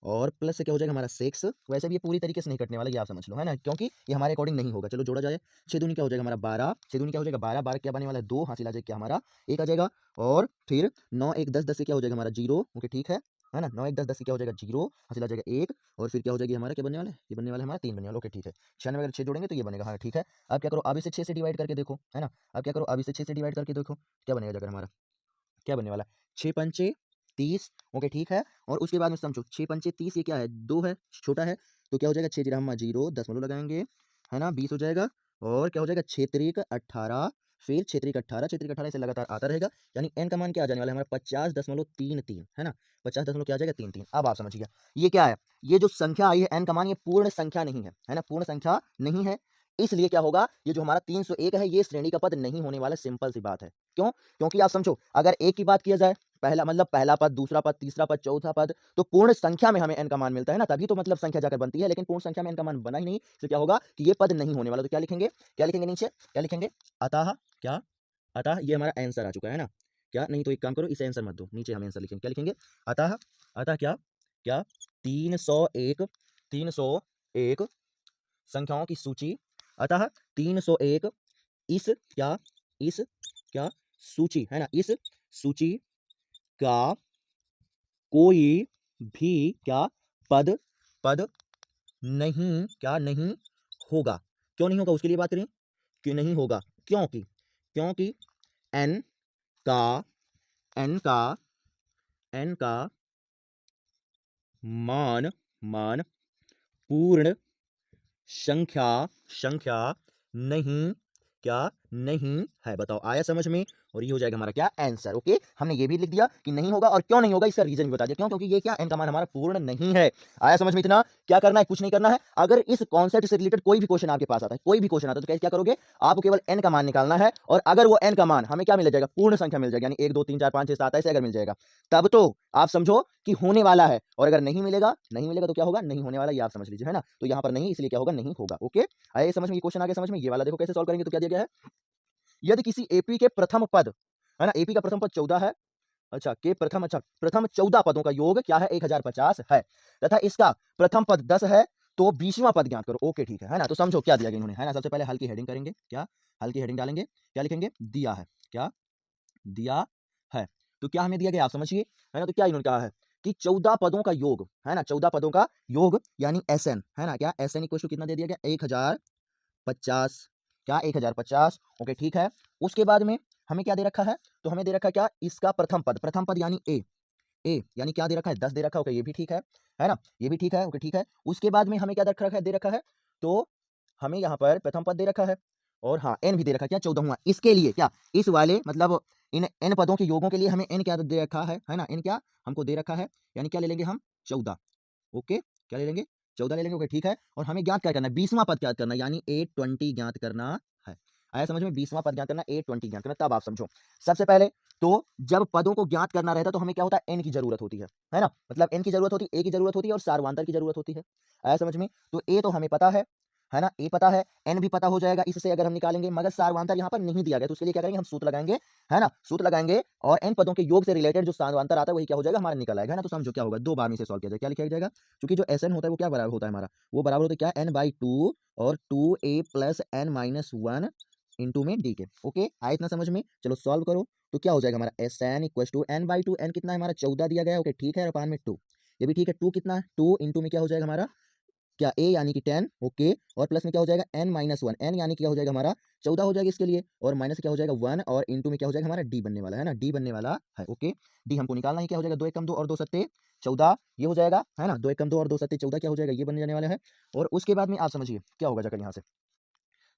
A: और प्लस से क्या हो जाएगा हमारा 6। वैसे भी ये पूरी तरीके से नहीं कटने वाला, ये आप समझ लो, है ना, क्योंकि ये हमारे अकॉर्डिंग नहीं होगा। चलो जोड़ा जाए, 6 दूनी क्या हो जाएगा हमारा 12, 6 दूनी क्या हो जाएगा 12, 12 क्या बनने वाला है 2, हासिल आ जाएगा क्या हमारा 1 आ जाएगा, और फिर 9 1 10, 10 से क्या हो जाएगा हमारा 0। ओके, ठीक है ना, 9 1 10, 10 से क्या हो जाएगा 0, हासिल आ जाएगा 1, और फिर क्या हो जाएगी हमारा क्या बनने वाला है, ये बनने वाला है हमारा 3 बनने वाला। ओके, ठीक है, 96 अगर 6 जोड़ेंगे तो ये बनेगा, हाँ ठीक है। अब क्या करो, अब इसे 6 से डिवाइड करके देखो, है ना, अब क्या करो, अब इसे 6 से डिवाइड करके देखो क्या बनेगा जाकर हमारा, क्या बनने वाला है 6 पंचे 30। ओके, ठीक है। और उसके बाद में समझो 6 पंचे 30, ये क्या है 2 है, छोटा है, तो क्या हो जाएगा 6 जीरो हम 0 दशमलव लगाएंगे, है ना, 20 हो जाएगा, और क्या हो जाएगा 6 त्रिक 18, फिर 6 त्रिक 18, 6 त्रिक 18 ऐसे लगातार आता रहेगा, यानी एन का मान क्या आ जाने वाला है हमारा 50.33, है ना, 50 दशमलव क्या आ जाएगा 33। अब आप समझिए ये क्या है, ये जो संख्या आई है एन का मान, ये पूर्ण संख्या नहीं है ना, पूर्ण संख्या नहीं है, इसलिए क्या होगा, ये जो हमारा 301 है ये श्रेणी का पद नहीं होने वाला, सिंपल सी बात है। क्यों? क्योंकि आप समझो अगर एक की बात किया जाए, पहला मतलब पहला पद, दूसरा पद, तीसरा पद, चौथा पद, तो पूर्ण संख्या में हमें n का मान मिलता है ना, तभी तो मतलब संख्या जाकर बनती है, लेकिन पूर्ण संख्या में n का मान बना ही नहीं, तो क्या होगा कि ये पद नहीं होने वाला। तो क्या लिखेंगे, क्या लिखेंगे नीचे, क्या लिखेंगे, अतः क्या, अतः ये हमारा आंसर आ चुका है ना, क्या नहीं तो एक काम करो इसे आंसर मत दो, नीचे हम आंसर लिखेंगे, क्या लिखेंगे, अतः, अतः क्या, क्या 301, 301 संख्याओं की सूची, अतः 301 इस क्या, इस क्या सूची, है ना, इस सूची का कोई भी क्या पद, पद नहीं, क्या नहीं होगा। क्यों नहीं होगा उसके लिए बात करें, क्यों नहीं होगा, क्योंकि, क्योंकि n का, n का, n का मान, मान पूर्ण संख्या, संख्या नहीं क्या नहीं है। बताओ आया समझ में? और ये हो जाएगा हमारा क्या आंसर। ओके, हमने ये भी लिख दिया कि नहीं होगा और क्यों नहीं होगा इसका रीजन भी बता दिया। क्यों? क्योंकि ये क्या n का मान हमारा पूर्ण नहीं है। आया समझ में? इतना क्या करना है, कुछ नहीं करना है। अगर इस कॉन्सेप्ट से रिलेटेड कोई भी क्वेश्चन आपके पास आता है, कोई भी क्वेश्चन आता है, तो क्या करोगे, आपको केवल n का मान निकालना है और अगर वो n का मान हमें क्या मिल जाएगा, पूर्ण संख्या मिल जाएगी, यानी 1 2 3 4 5 6 7 ऐसे अगर मिल जाएगा, तब तो आप समझो कि होने वाला है। और अगर नहीं मिलेगा, नहीं मिलेगा तो क्या होगा, नहीं होने वाला, ये आप समझ लीजिए, है ना। तो यहाँ पर नहीं, इसलिए क्या होगा, नहीं होगा। ओके, आइए समझ में, ये क्वेश्चन आ गया समझ में। ये वाला देखो कैसे सॉल्व करेंगे। तो क्या दिया गया है, यदि किसी एपी के प्रथम पद, है ना, एपी का प्रथम पद 14 है, अच्छा के प्रथम, अच्छा प्रथम 14 पदों का योग क्या है, 1050 है, तथा इसका प्रथम पद 10 है, तो 20वां पद ज्ञात करो। ओके ठीक है ना। तो समझो क्या दिया गया इन्होंने, है ना। सबसे पहले हल की हेडिंग करेंगे, क्या हल की हेडिंग डालेंगे, क्या लिखेंगे, दिया है, क्या दिया है। तो क्या हमें दिया गया आप समझिए, है ना। तो क्या इन्होंने कहा है कि 14 पदों का योग, है ना, 14 पदों का योग यानी एसएन, है ना, क्या एसएन इक्वल टू कितना दे दिया गया, 1050, क्या 1050। ओके ठीक है। उसके बाद में हमें क्या दे रखा है, तो हमें दे रखा है क्या, इसका प्रथम पद, प्रथम पद यानी ए यानी क्या दे रखा है, 10 दे रखा है। ओके ये भी ठीक है ना, ये भी ठीक है। ओके ठीक है। उसके बाद में हमें क्या दे रखा है, तो हमें यहाँ पर प्रथम पद दे रखा है और हाँ एन भी दे रखा है, क्या 14वां। इसके लिए क्या, इस वाले मतलब इन एन पदों के योगों के लिए हमें एन क्या दे रखा है ना, एन क्या हमको दे रखा है, यानी क्या ले लेंगे हम, 14। ओके क्या ले लेंगे, 14 ले लेंगे। ओके ठीक है। और हमें ज्ञात क्या करना है, 20वां पद ज्ञात करना है, यानी 820 ज्ञात करना है। आया समझ में, 20वां पद ज्ञात करना, 820 ज्ञात करना। तब आप समझो, सबसे पहले तो जब पदों को ज्ञात करना रहता है तो हमें क्या होता है, एन की जरूरत होती है ना, मतलब एन की जरूरत होती है, ए की जरूरत होती है और सार्वधांतर की जरूरत होती है। आया समझ में। तो ए तो हमें पता है ना, ए पता है, एन भी पता हो जाएगा इससे अगर हम निकालेंगे, मगर सार्वधांतर यहाँ पर नहीं दिया गया, तो उसके लिए क्या करेंगे, हम सूत्र लगाएंगे, है ना, सूत्र लगाएंगे और एन पदों के योग से रिलेटेड जो सार्वधांतर आता है वही क्या हो जाएगा, हमारा निकल आएगा, है ना। तो समझो क्या होगा, दो बार में से सॉल्व किया जाएगा, क्या लिखा जाएगा, क्योंकि जो एस एन होता है वो क्या बराबर होता है हमारा, वो बराबर होता है क्या, एन बाई टू और 2a plus N minus one into में डी के। ओके आया इतना समझ में। चलो सॉल्व करो, तो क्या हो जाएगा हमारा, S N equal to N by two, N कितना है हमारा, 14 दिया गया है। ओके ठीक है, और अपान में 2, ये भी ठीक है, 2 कितना है, 2 इंटू में क्या हो जाएगा हमारा, क्या ए यानी कि 10। ओके और प्लस में क्या हो जाएगा, एन माइनस वन, एन यानी क्या हो जाएगा हमारा 14 हो जाएगा इसके लिए, और माइनस क्या हो जाएगा 1, और इंटू में क्या हो जाएगा हमारा डी बनने वाला है ना, डी बनने वाला है। ओके डी हमको निकालना है, क्या हो जाएगा, 2 एकम 2 और 2 सत्ते 14, ये हो जाएगा, है ना, 2 एकम 2 और 2 सत्ते 14 क्या हो जाएगा, ये बनने जाने वाला है। और उसके बाद में आप समझिए क्या होगा जाकर यहाँ से,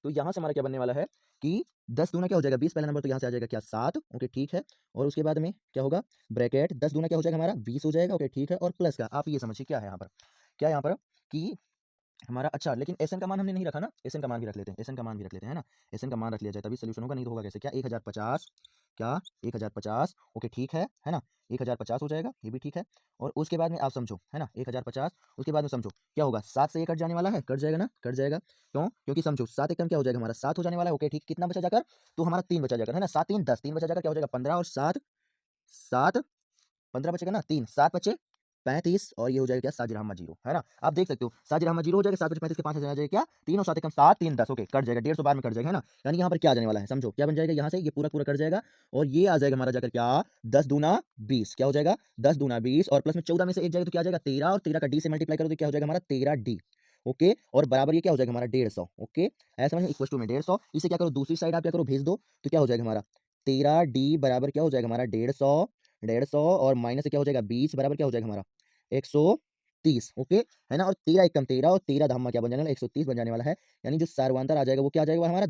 A: तो यहाँ से हमारा क्या बनने वाला है कि 10 दूना क्या हो जाएगा 20, पहला नंबर, तो यहाँ से आ जाएगा क्या 7। ओके ठीक है। और उसके बाद में क्या होगा, ब्रैकेट 10 दूना क्या हो जाएगा हमारा 20 हो जाएगा। ओके ठीक है। और प्लस का आप ये समझिए क्या है यहाँ पर, क्या यहाँ पर कि हमारा, अच्छा लेकिन एसएन का मान हमने नहीं रखा ना, एसएन का मान भी रख लेते हैं, एसएन का मान भी रख लेते हैं, है ना। एसएन का मान रख लिया जाए तभी सोल्यूशन होगा, नहीं तो होगा कैसे, क्या 1050, क्या 1050। ओके ठीक है ना, 1050 हो जाएगा, ये भी ठीक है। और उसके बाद में आप समझो, है ना, 1050, उसके बाद में समझो क्या होगा, 7 से ये कट जाने वाला है, कट जाएगा ना, कट जाएगा, क्यों, क्योंकि समझो 7 एकम क्या हो जाएगा हमारा 7 हो जाने वाला है। ओके ठीक, कितना बचा जाकर, तो हमारा 3 बचा जाकर, है ना, 7 3 10, 3 बचा जाकर क्या हो जाएगा 15, और 7 7 15 बचेगा ना, 3 7 बचे 35, और ये हो जाएगा क्या, साजिरामा जीरो, है ना। आप देख सकते हो साजिरामा जीरो हो जाएगा, 7 बचे 35 के 5 आ जाएगा क्या, 3 और 7 एकम 7 3 10। ओके कट जाएगा, 150 बार में कट जाएगा, है ना। यानी यहाँ पर क्या आ जाने वाला है, समझो क्या बन जाएगा, यहाँ से ये पूरा पूरा कट जाएगा और ये आ जाएगा हमारा जाकर क्या, 10 दूना 20, क्या हो जाएगा 10 दूना 20, और प्लस में 14 में से एक जाएगा तो क्या आ जाएगा 13, और 13 का डी से मल्टीप्लाई करो तो क्या हो जाएगा हमारा 13 डी। ओके और बराबर ये क्या हो जाएगा हमारा 150। ओके ऐसा समझ, इक्वल टू में 150, इसे क्या करो दूसरी साइड आप क्या करो भेज दो, तो क्या हो जाएगा हमारा 13 डी बराबर क्या हो जाएगा हमारा 150, 150 और माइनस से क्या हो जाएगा 20 बराबर क्या हो जाएगा हमारा 130। ओके है ना। और 13 एकम 13 और 13 धामा क्या बन जाने वाला 130 बन जाने वाला है, यानी जो सार्वधांतर आ जाएगा वो क्या आ जाएगा हमारा,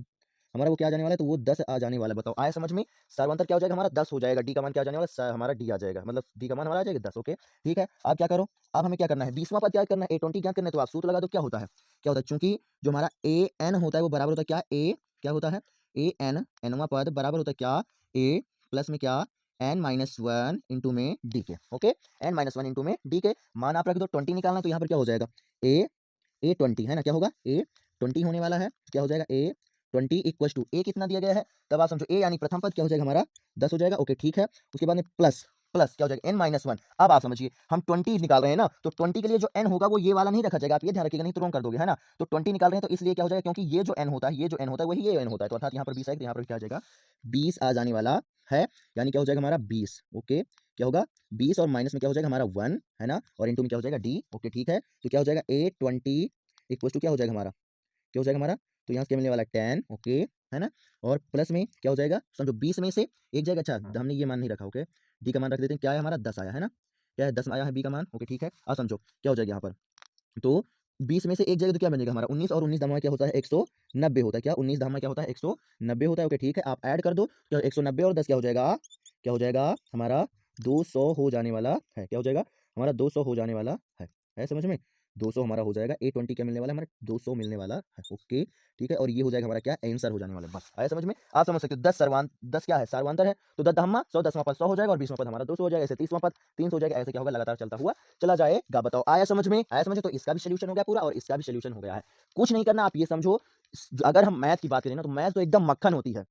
A: हमारा वो क्या आ जाने वाला है, तो वो 10 आ जाने वाला है। बताओ आया समझ में, सार्वधांतर क्या हो जाएगा हमारा 10 हो जाएगा, डी का मान क्या आ जाने वाला हमारा डी आ जाएगा, मतलब डी का मान हमारा आ जाएगा 10। ओके ठीक है। आप क्या करो, अब हमें क्या करना है 20वां पद क्या करना है, A20 क्या करना है, तो आप सूत्र लगा दो, क्या होता है, क्या होता है, चूंकि जो हमारा ए एन होता है वो बराबर होता है क्या, ए क्या होता है, ए एन, एनवा पद बराबर होता है क्या, ए प्लस में क्या एन माइनस वन इंटू में डी के। Okay N minus one into में डी के, मान आप रख दो 20 निकालना है, तो यहाँ पर क्या हो जाएगा A20, है ना, क्या होगा A20 होने वाला है, क्या हो जाएगा A20 इक्वल टू ए कितना दिया गया है, तब आप समझो ए यानी प्रथम पद क्या हो जाएगा हमारा 10 हो जाएगा। ओके ठीक है। उसके बाद में प्लस प्लस क्या हो जाएगा n-1। अब आप समझिए हम 20 निकाल रहे हैं ना, तो 20 के लिए जो n होगा वो ये वाला नहीं रखा जाएगा, आप ये ध्यान रखिएगा, नहीं तो रॉन्ग कर दोगे, है ना। तो 20 निकाल रहे हैं तो इसलिए क्या हो जाएगा, क्योंकि ये जो n होता है, ये जो n होता है वही ये n होता है, तो अर्थात यहाँ पर 20 आएगा, तो यहाँ पर क्या आ जाएगा 20 आ जाने वाला है, यानी क्या हो जाएगा हमारा 20। ओके क्या होगा 20 और माइनस में क्या हो जाएगा हमारा 1, है ना, और इंटू में क्या हो जाएगा d। ओके ठीक है। तो क्या हो जाएगा A20 इक्वल टू क्या हो जाएगा हमारा, क्या हो जाएगा हमारा, तो यहाँ से क्या मिलने वाला है 10। ओके है ना, और प्लस में क्या हो जाएगा, समझो 20 में से एक जाएगा, अच्छा हमने ये मान नहीं रखा। ओके डी का मान रख देते हैं, क्या है हमारा 10 आया, है ना, क्या है 10 आया है बी का मान। ओके ठीक है। अब समझो क्या हो जाएगा यहाँ पर, तो 20 में से एक जाएगा तो क्या बन जाएगा हमारा 19, और 19 धामा क्या होता है 190 होता है। क्या 19 धामा क्या होता है 190 होता है। ओके ठीक है, आप ऐड कर दो तो 190 और 10 क्या हो जाएगा हमारा 200 हो जाने वाला है। क्या हो जाएगा हमारा 200 हो जाने वाला है समझ में। 200 हमारा हो जाएगा, A20 क्या मिलने वाला है हमारा 200 मिलने वाला है। ओके ठीक है, और ये हो जाएगा हमारा क्या आंसर हो जाने वाला है। बस आया समझ में। आप समझ सकते हो 10 क्या है सारवांतर है, तो 10 धामा 100, 10वां पद 100 हो जाएगा और 20वां पद हमारा 200 हो जाएगा। ऐसे 30वां पद 300 हो जाएगा। ऐसे क्या होगा लगातार चलता हुआ चला जाएगा। बताओ आया समझ में। आया समझ में, तो इसका भी सोल्यूशन हो गया पूरा और इसका भी सोल्यूशन हो गया है। कुछ नहीं करना, आप ये समझो अगर हम मैथ की बात करें ना तो मैथ तो एकदम मक्खन होती है।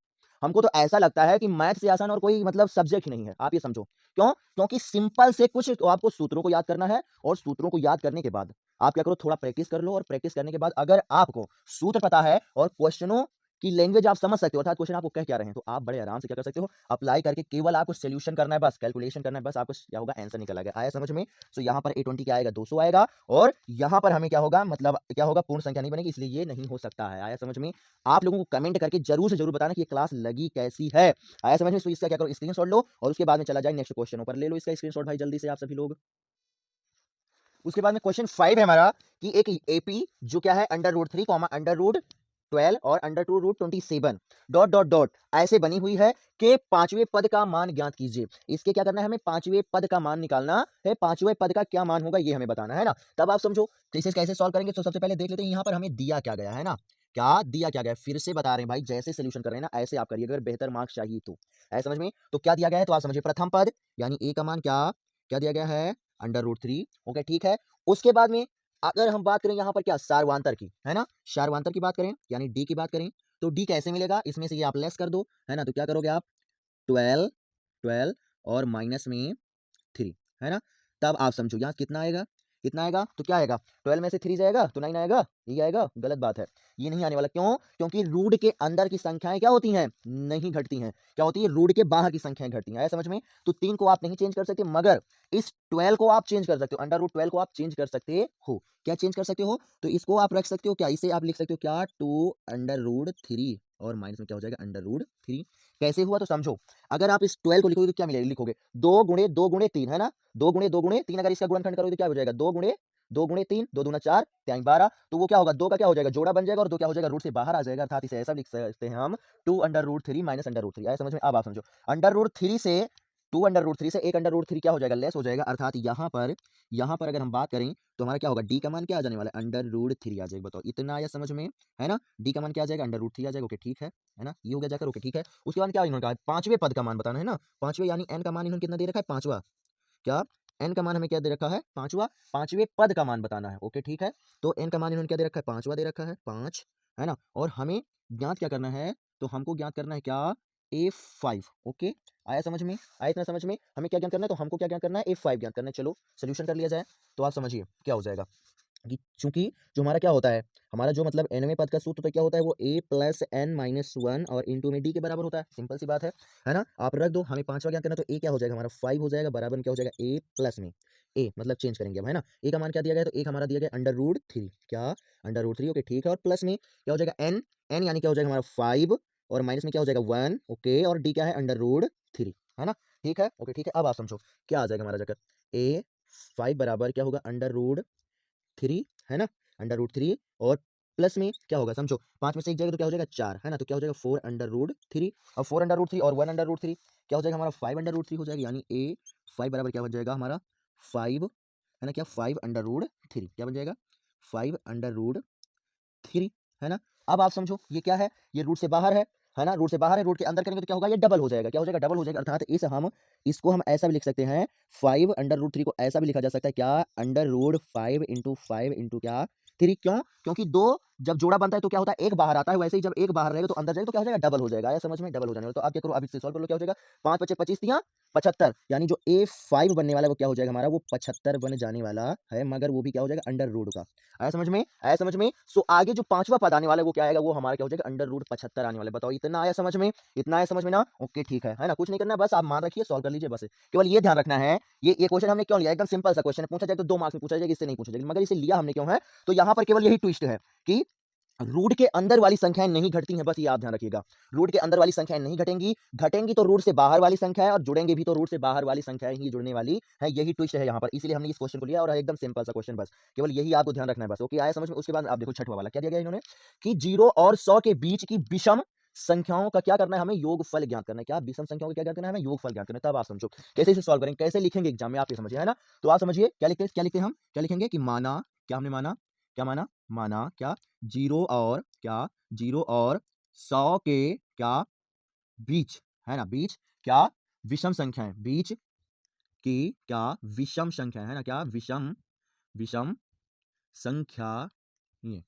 A: हमको तो ऐसा लगता है कि मैथ से आसान और कोई मतलब सब्जेक्ट ही नहीं है। आप ये समझो क्यों, क्योंकि सिंपल से कुछ तो आपको सूत्रों को याद करना है और सूत्रों को याद करने के बाद आप क्या करो थोड़ा प्रैक्टिस कर लो, और प्रैक्टिस करने के बाद अगर आपको सूत्र पता है और क्वेश्चनों की लैंग्वेज आप समझ सकते हो, अर्थात क्वेश्चन आपको कह क्या रहे हैं, तो आप बड़े आराम से क्या कर सकते हो अप्लाई करके केवल आपको सोल्यूशन करना है, बस कैलकुलेशन करना है, बस आपको क्या होगा आंसर निकल आएगा। आया समझ में। तो यहाँ पर A20 क्या आएगा 200 आएगा, और यहाँ पर हमें क्या होगा मतलब क्या होगा पूर्ण संख्या नहीं बनेगी, इसलिए ये नहीं हो सकता है। आया समझ में। आप लोगों को कमेंट करके जरूर से जरूर बताना कि ये क्लास लगी कैसी है। आया समझ में। तो इसका क्या करो स्क्रीनशॉट लो और उसके बाद में चला जाए नेक्स्ट क्वेश्चन पर। ले लो इसका स्क्रीनशॉट भाई जल्दी से आप सभी लोग। उसके बाद में क्वेश्चन 5 है हमारा कि एक एपी जो क्या है √3 √12 और √27 डॉट डॉट डॉट ऐसे बनी हुई है कि पांचवें पद का मान ज्ञात कीजिए। इसके क्या करना है हमें पांचवें पद का मान निकालना है। पांचवें पद का क्या मान होगा ये हमें बताना है ना। तब आप समझो तो इसे कैसे सॉल्व करेंगे। तो सबसे पहले देख लेते हैं यहाँ पर हमें दिया क्या गया है ना। क्या दिया क्या गया फिर से बता रहे हैं भाई, जैसे सोल्यूशन कर रहे हैं ना ऐसे आप करिए अगर बेहतर मार्क्स चाहिए तो। ऐसे समझ में। तो क्या दिया गया है तो आप समझिए प्रथम पद यानी ए का मान क्या क्या दिया गया है √3। ओके ठीक है। उसके बाद में अगर हम बात करें यहाँ पर क्या सारवांतर की है ना, सारवांतर की बात करें यानी डी की बात करें तो डी कैसे मिलेगा, इसमें से ये आप लेस कर दो है ना। तो क्या करोगे आप 12 12 और माइनस में 3 है ना। तब आप समझो यहाँ कितना आएगा, कितना आएगा तो क्या आएगा 12 में से 3 जाएगा तो 9 आएगा, ये आएगा। गलत बात है, ये नहीं आने वाला। क्यों, क्योंकि रूट के अंदर की संख्याएं क्या होती हैं नहीं घटती हैं। क्या होती है रूट के बाहर की संख्याएं घटती हैं। आया समझ में। तो 3 को आप नहीं चेंज कर सकते, मगर इस 12 को आप चेंज कर सकते हो। √12 को आप चेंज कर सकते हो। क्या चेंज कर सकते हो, तो इसको आप रख सकते हो क्या, इसे आप लिख सकते हो क्या 2√3 और माइनस में क्या हो जाएगा √3। कैसे हुआ तो समझो। अगर आप इस 12 को लिखोगे तो क्या मिलेगा, लिखोगे 2 × 2 × 3 है ना। 2 × 2 × 3 अगर इसका गुणनखंड करोगे तो क्या हो जाएगा 2 × 3 2 दूना 4 त्याई 12। तो वो क्या होगा 2 का क्या हो जाएगा जोड़ा बन जाएगा और 2 क्या हो जाएगा रूट से बाहर आ जाएगा। अर्थात इसे ऐसा लिख सकते हैं हम 2 √3 माइनस √3। आया समझ में। अब आप समझो √3 से 2 √3 से 1 √3 क्या हो जाएगा लेस हो जाएगा। अर्थात यहाँ पर अगर हम बात करें तो हमारा क्या होगा डी का मान क्या आ जाने वाला है √3 आ जाएगा। बताओ इतना आया समझ में है ना। डी का मान क्या आ जाएगा √3 आ जाएगा। ओके ठीक है ना, ये हो गया जाकर। ओके ठीक है। उसके बाद क्या इन्होंने कहा पांचवें पद का मान बताना है ना। पांचवें यानी एन का मान इन्होंने कितना दे रखा है पांचवा। क्या एन का मान हमें क्या दे रखा है पांचवा, पांचवें पद का मान बताना है। ओके ठीक है। तो एन का मान इन्होंने क्या दे रखा है पांचवा दे रखा है 5 है ना। और हमें ज्ञात क्या करना है, तो हमको ज्ञात करना है क्या A5। ओके आया समझ में, आया इतना समझ में। हमें क्या ज्ञात करना है, तो हमको क्या ज्ञात करना है A5 ज्ञात करना है। चलो सोल्यूशन कर लिया जाए। तो आप समझिए क्या हो जाएगा कि चूंकि जो हमारा क्या होता है हमारा जो मतलब nवें पद का सूत्र तो क्या होता है वो A+n-1 और इंटू में डी के बराबर होता है। सिंपल सी बात है ना। आप रख दो, हमें पांचवा ज्ञात करना तो ए क्या हो जाएगा हमारा 5 हो जाएगा, बराबर में क्या हो जाएगा ए प्लस में ए मतलब चेंज करेंगे अब है ना। ए का मान क्या दिया गया, तो एक हमारा दिया गया √3 क्या √3। ओके ठीक है। और प्लस में क्या हो जाएगा एन, एन यानी क्या हो जाएगा हमारा 5 और माइनस में क्या हो जाएगा 1। ओके और डी क्या है √3 है ना। ठीक है। ओके ठीक है। अब आप समझो क्या आ जाएगा हमारा जाकर A5 बराबर क्या होगा √3 है ना, √3 और प्लस में क्या होगा समझो 5 में से एक जाएगा तो क्या हो जाएगा 4 है ना। तो क्या हो जाएगा 4 √3। अब 4 √3 और 1 √3 क्या हो जाएगा हमारा 5 √3 हो जाएगा। यानी A5 बराबर क्या हो जाएगा हमारा 5 है ना, क्या 5 √3 क्या बन जाएगा 5 √3 है ना। अब आप समझो ये क्या है, ये रूट से बाहर है ना, रूट से बाहर है। रूट के अंदर करेंगे तो क्या होगा ये डबल हो जाएगा। क्या हो जाएगा डबल हो जाएगा। अर्थात इसको हम ऐसा भी लिख सकते हैं 5 √3 को ऐसा भी लिखा जा सकता है क्या √5 × 5 × क्या 3। क्यों, क्योंकि दो जब जोड़ा बनता है तो क्या होता है एक बाहर आता है, वैसे ही जब एक बाहर रहेगा तो अंदर जाएगा तो क्या हो जाएगा डबल हो जाएगा। समझ में डबल हो जाने वाला। तो आप क्या करो अब इससे सॉल्व कर लो। क्या हो जाएगा 5 × 5 = 25 × 75 यानी जो A5 बनने वाला है वो क्या हो जाएगा हमारा वो 75 बन जाने वाला है, मगर वो भी क्या हो जाएगा √ का। आया समझ में, आया समझ में। सो आगे जो पांचवा पद आने वाला है वो क्या आएगा, वो हमारा क्या हो जाएगा √75 आने वाला है। बताओ इतना आया समझ में, इतना आया समझ में ना। ओके ठीक है ना। कुछ नहीं करना, बस आप मान रखिए सॉल्व कर लीजिए। बस केवल ये ध्यान रखना है ये क्वेश्चन हमने क्यों लिया, एकदम सिंपल सा क्वेश्चन है। पूछा जाए तो 2 मार्क्स में पूछा जाएगा, इससे नहीं पूछा जाएगा। मगर इसे लिया हमने क्यों है, तो यहाँ पर केवल यही ट्विस्ट है कि रूट के अंदर वाली संख्याएं नहीं घटती हैं, बस ये आप ध्यान रखिएगा। रूट के अंदर वाली संख्याएं नहीं घटेंगी, घटेंगी तो रूट से बाहर वाली संख्या है और जुड़ेंगी भी तो रूट से बाहर वाली संख्याएं ही जुड़ने वाली है। यही ट्विस्ट है यहाँ पर, इसीलिए हमने इस क्वेश्चन को लिया और एकदम सिंपल सा क्वेश्चन, बस केवल यही आपको ध्यान रखना है बस। ओके, आया समझ में। उसके बाद आप देखो छठवां वाला क्या दिया गया इन्होंने कि 0 और 100 के बीच की विषम संख्याओं का क्या करना है, हमें योगफल ज्ञात करना है। क्या विषम संख्याओं का क्या ज्ञात करना है, हमें योगफल ज्ञात करना है। तब आप समझो कैसे इसे सॉल्व करेंगे, कैसे लिखेंगे एग्जाम में, आप ये समझिए, है ना। तो आप समझिए क्या लिखते हैं, क्या लिखते हैं हम, क्या लिखेंगे कि माना, क्या हमने माना, क्या माना, माना क्या 0 और क्या 0 और 100 के क्या बीच, है ना, बीच क्या विषम संख्या है, बीच की क्या विषम संख्या है ना, क्या विषम विषम संख्या ये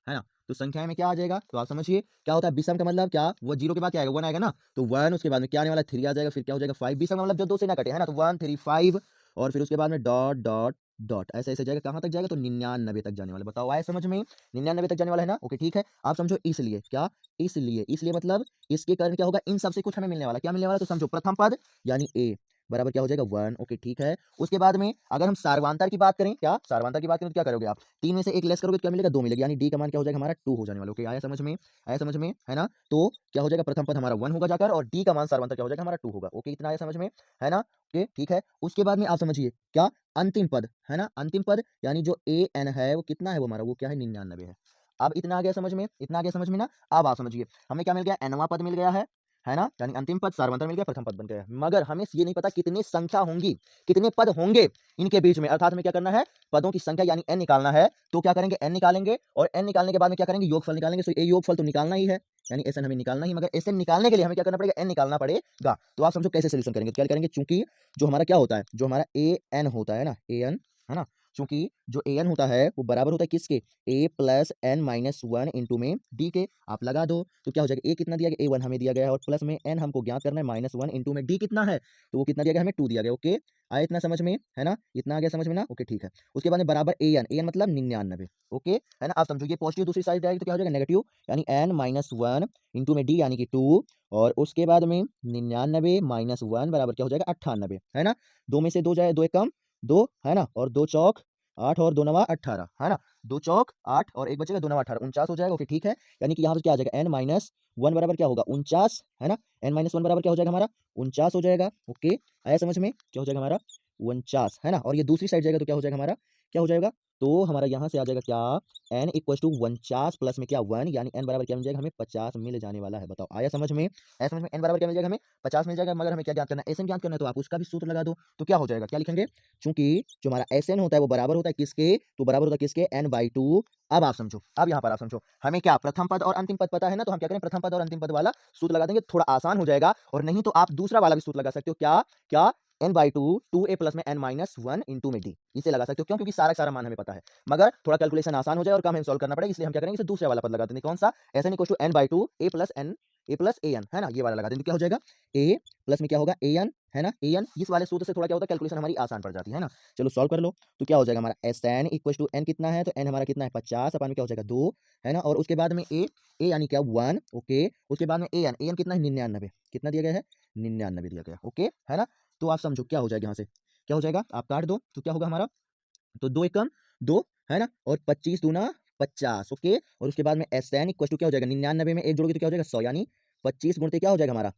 A: है ना। तो संख्या में क्या आ जाएगा, तो आप समझिए क्या होता है विषम का मतलब क्या, वो 0 के बाद क्या आएगा, 1 आएगा ना, तो 1, उसके बाद में क्या आने वाला है 3 आ जाएगा, फिर क्या हो जाएगा 5। विषम का मतलब जो 2 से ना कटे, है ना, तो 1 3 5 और फिर उसके बाद में डॉट डॉट डॉट ऐसे ऐसे जाएगा, कहां तक जाएगा, तो 99 तक जाने वाला। बताओ आए समझ में, 99 तक जाने वाला है ना। ओके ठीक है, आप समझो इसलिए क्या, इसलिए मतलब इसके कारण क्या होगा, इन सबसे कुछ हमें मिलने वाला, क्या मिलने वाला, तो समझो प्रथम पद यानी ए बराबर क्या हो जाएगा 1। ओके ठीक है, उसके बाद में अगर हम सार्वधान्तर की बात करें, क्या सार्वधान्तर की बात करें तो क्या करोगे आप, 3 में से 1 लेस करोगे तो क्या मिलेगा, 2 मिलेगा, यानी डी का मान क्या हो जाएगा हमारा 2 हो जाने वाला। ओके आया समझ में, आया समझ में, है ना। तो क्या हो जाएगा, प्रथम पद हमारा 1 होगा जाकर और डी का मान सार्वधान्तर क्या हो जाएगा हमारा 2 होगा। ओके इतना आया समझ में, है ना। ओके ठीक है, उसके बाद में आप समझिए क्या अंतिम पद, है ना, अंतिम पद यानी जो ए एन है वो कितना है, वो हमारा वो क्या है 99 है। अब इतना आ गया समझ में, इतना आ गया समझ में ना। अब आप समझिए हमें क्या मिल गया, एनवा पद मिल गया है ना, यानी अंतिम पद सार्वधान्तर मिल गया, प्रथम पद बन गया। मगर हमें ये नहीं पता कितनी संख्या होंगी, कितने पद होंगे इनके बीच में, अर्थात हमें क्या करना है, पदों की संख्या यानी n निकालना है। तो क्या करेंगे, n निकालेंगे और n निकालने के बाद में क्या करेंगे, योगफल निकालेंगे। तो ये योगफल तो निकालना ही है, यानी SN हमें निकालना ही, मगर SN निकालने के लिए हमें क्या करना पड़ेगा, n निकालना पड़ेगा। तो आप समझो कैसे सोल्यूशन करेंगे, तो क्या करेंगे, चूंकि जो हमारा क्या होता है, जो हमारा AN होता है ना, AN है ना, चूंकि जो AN होता है वो बराबर होता है किसके, A plus N minus 1 into में D के। आप लगा दो तो क्या हो जाएगा, A कितना दिया गया, A1 हमें दिया गया है और प्लस में N हमको ज्ञात करना है माइनस 1 इंटू में D कितना है, तो वो कितना दिया गया हमें 2 दिया गया। ओके आया इतना समझ में, है ना, इतना आ गया समझ में ना। ओके ठीक है, उसके बाद में बराबर AN मतलब 99। ओके है ना, आप समझो ये पॉजिटिव दूसरी साइड जाएगी तो क्या हो जाएगा नेगेटिव, यानी N माइनस 1 इंटू में D यानी कि 2 और उसके बाद में 99 माइनस 1 बराबर क्या हो जाएगा 98, है ना। 2 में से 2 जाए, 2 एक कम 2, है ना, और 2 चौक 8 और 2 नवा 18, है ना, 2 चौक 8 और 1 बचेगा 2 नवा 18, 49 हो जाएगा। ओके ठीक है, यानी कि यहाँ पर क्या आ जाएगा n माइनस 1 बराबर क्या होगा 49, है ना, n माइनस 1 बराबर क्या हो जाएगा हमारा 49 हो जाएगा। ओके आया समझ में, क्या हो जाएगा हमारा 49, है ना, और ये दूसरी साइड जाएगा तो क्या हो जाएगा हमारा, क्या हो जाएगा, तो हमारा यहाँ से आ जाएगा क्या, n इक्वल टू 49 प्लस में क्या 1, यानी n बराबर क्या मिल जाएगा हमें 50 मिल जाने वाला है। बताओ आया समझ में, आया समझ में, n बराबर क्या मिल जाएगा हमें 50 मिल जाएगा। मगर हमें क्या ज्ञात करना है, SN ज्ञात करना है, तो आप उसका भी सूत्र लगा दो। तो क्या हो जाएगा, क्या लिखेंगे, चूंकि जो हमारा SN होता है वो बराबर होता है किसके, तो बराबर होता है किसके, n/2। अब आप समझो, अब यहाँ पर आप समझो हमें क्या प्रथम पद और अंतिम पद पता है ना, तो हम क्या करें प्रथम पद और अंतिम पद वाला सूत्र लगा देंगे, थोड़ा आसान हो जाएगा। और नहीं तो आप दूसरा वाला भी सूत्र लगा सकते हो, क्या क्या n/2 2a प्लस में n माइनस 1 इंटू में d, इसे लगा सकते हो। क्यों, क्योंकि सारा सारा मान हमें पता है, मगर थोड़ा कैलकुलेशन आसान हो जाए और काम हमें सॉल्व करना पड़ेगा, इसलिए हम क्या करेंगे इसे दूसरे वाला पद लगा देंगे। कौन सा, SN equal to n/2 a plus an, है ना, ये वाला लगा देंगे। क्या हो जाएगा a प्लस में क्या होगा an, है ना, an, इस वाले सूत्र से थोड़ा क्या होता है कैलकुलेशन हमारी आसान पड़ जाती है ना। चलो सॉल्व कर लो, तो क्या हो जाएगा हमारा SN इक्वल टू n कितना है, तो n हमारा कितना है 50 अपन में क्या हो जाएगा 2, है ना, और उसके बाद में a यानी क्या 1। ओके उसके बाद में an कितना है 99, कितना दिया गया है 99 दिया गया। ओके है ना, तो आप समझो क्या हो जाएगा, यहाँ से क्या हो जाएगा, आप काट दो तो क्या होगा हमारा, तो 2 एकम 2, है ना, और 25 दूना 50। ओके और उसके बाद में SN इक्वल टू क्या हो जाएगा 99 में 1 जोड़ोगे तो क्या हो जाएगा 100, यानी 25 गुणते क्या हो जाएगा हमारा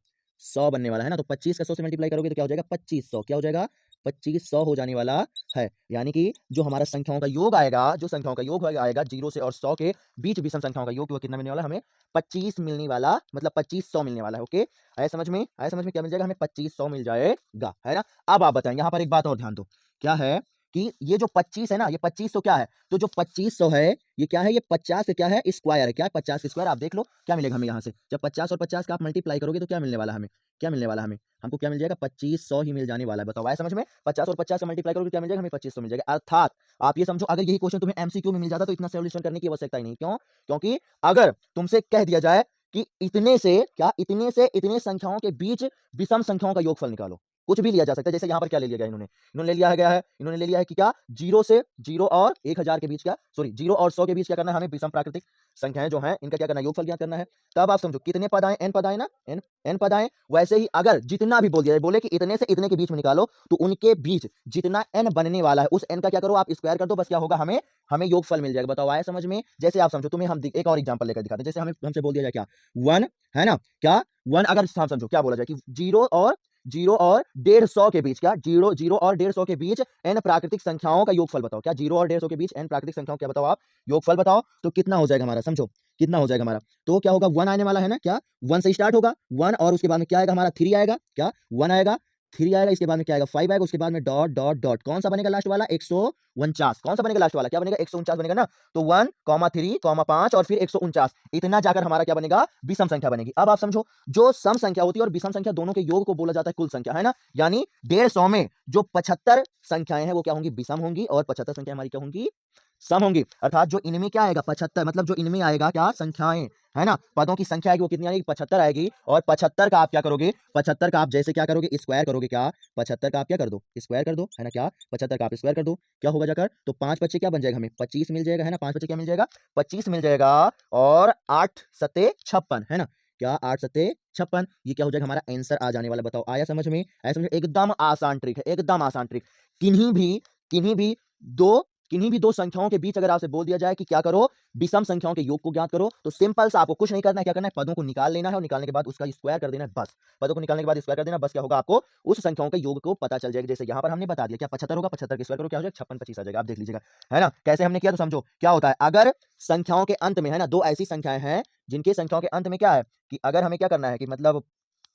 A: 100 बनने वाला है ना। तो 25 का 100 से मल्टीप्लाई करोगे तो क्या हो जाएगा 2500, क्या हो जाएगा 2500 हो जाने वाला है। यानी कि जो हमारा संख्याओं का योग आएगा, जो संख्याओं का योग आएगा 0 से और 100 के बीच विषम संख्याओं का योग, वो कितना मिलने वाला हमें 25 मिलने वाला, मतलब 2500 मिलने वाला है। ओके आया समझ में, आया समझ में, क्या मिल जाएगा हमें 2500 मिल जाएगा, है ना। अब आप बताएं यहाँ पर एक बात और ध्यान दो, क्या है कि ये जो 25 है ना, ये 2500 क्या है, तो जो 2500 है ये क्या है, ये 50 से क्या है स्क्वायर है, क्या है 50 के स्क्वायर। आप देख लो क्या मिलेगा हमें यहाँ से, जब 50 और 50 का आप मल्टीप्लाई करोगे तो क्या मिलने वाला हमें, क्या मिलने वाला हमें, हमको क्या मिल जाएगा 2500 ही मिल जाने वाला है। बताओ आया समझ में, 50 और 50 का मल्टीप्लाई करोगे क्या मिल जाएगा हमें 2500 मिल जाएगा। अर्थात आप ये समझो अगर यही क्वेश्चन तुम्हें MCQ में मिल जाता तो इतना सोल्यूशन करने की आवश्यकता ही नहीं। क्यों, क्योंकि अगर तुमसे कह दिया जाए कि इतने से क्या, इतने से इतने संख्याओं के बीच विषम संख्याओं का योगफल निकालो, कुछ भी लिया जा सकता है। जैसे यहाँ पर क्या ले लिया गया इन्होंने, इन्होंने ले लिया है कि क्या 0 से 0 और 1000 के बीच क्या, सॉरी 0 और 100 के बीच क्या करना है हमें, विषम प्राकृतिक संख्याएं जो हैं इनका क्या करना है, योगफल ज्ञात करना है। तब आप समझो कितने पद आए, n पद आए ना, n पद आए। वैसे ही अगर जितना भी बोल दिया जाए, बोले कि इतने से इतने के बीच में निकालो, तो उनके बीच जितना n बनने वाला है उस n का क्या करो आप स्क्वायर कर दो, बस क्या होगा हमें हमें योगफल मिल जाएगा। बताओ आया समझ में। जैसे आप समझो, तुम्हें हम एक और एग्जांपल लेकर दिखाते हैं। जैसे हमें हमसे बोल दिया जाए क्या 1 है ना, क्या 1 अगर हम समझो क्या बोला जाए कि 0 और 150 के बीच क्या 0 और 150 के बीच n प्राकृतिक संख्याओं का योगफल बताओ। क्या 0 और 150 के बीच n प्राकृतिक संख्याओं क्या बताओ आप, योगफल बताओ। तो कितना हो जाएगा हमारा, समझो कितना हो जाएगा हमारा। तो क्या होगा 1 आने वाला है ना, क्या 1 से स्टार्ट होगा 1, और उसके बाद में क्या आएगा हमारा 3 आएगा, क्या 1 आएगा 3 आएगा, इसके बाद में क्या आएगा 5 आएगा, उसके बाद में डॉट डॉट डॉट, कौन सा बनेगा लास्ट वाला 149, कौन सा बनेगा लास्ट वाला, क्या बनेगा 149 बनेगा ना। तो 1, 3, 5 और फिर 149, इतना जाकर हमारा क्या बनेगा, विषम संख्या बनेगी। अब आप समझो, जो सम संख्या होती है और विषम संख्या दोनों के योग को बोला जाता है कुल संख्या, है ना। यानी 150 में जो 75 संख्याएं हैं वो क्या होंगी, विषम होंगी, और 75 संख्या हमारी क्या होंगी, सम होंगी। अर्थात जो इनमें क्या आएगा 75, मतलब जो इनमें आएगा क्या संख्याएं, है ना, पदों की संख्या आएगी वो कितनी आएगी 75 आएगी। और 75 का आप क्या करोगे, 75 का आप जैसे क्या करोगे स्क्वायर करोगे, क्या 75 का आप क्या कर दो स्क्वायर कर दो, है ना, क्या 75 का आप स्क्वायर कर दो, क्या होगा जाकर, तो 5 बच्चे क्या बन जाएगा हमें 25 मिल जाएगा, है ना, 5 बच्चे क्या मिल जाएगा 25 मिल जाएगा, और 8 सत्ते 56, है ना, क्या 8 सत्ते 56, ये क्या हो जाएगा हमारा आंसर आ जाने वाला। बताओ आया समझ में, आया समझ में। एकदम आसान ट्रिक है, एकदम आसान ट्रिक। किन्हीं भी किन्हीं भी दो किन्हीं भी दो संख्याओं के बीच अगर आपसे बोल दिया जाए कि क्या करो, विषम संख्याओं के योग को ज्ञात करो, तो सिंपल सा आपको कुछ नहीं करना है, क्या करना है, पदों को निकाल लेना है, और निकालने के बाद उसका स्क्वायर कर देना है, बस। पदों को निकालने के बाद स्क्वायर कर देना, बस क्या होगा आपको उस संख्याओं के योग को पता चल जाएगा। जैसे यहाँ पर हमने बता दिया क्या 75 होगा, 75 के स्क्वायर करो क्या हो जाएगा 56 25 आ जाएगा, आप देख लीजिएगा, है ना। कैसे हमने किया तो समझो क्या होता है, अगर संख्याओं के अंत में, है ना, दो ऐसी संख्याएं हैं जिनके संख्याओं के अंत में क्या है कि अगर हमें क्या करना है कि मतलब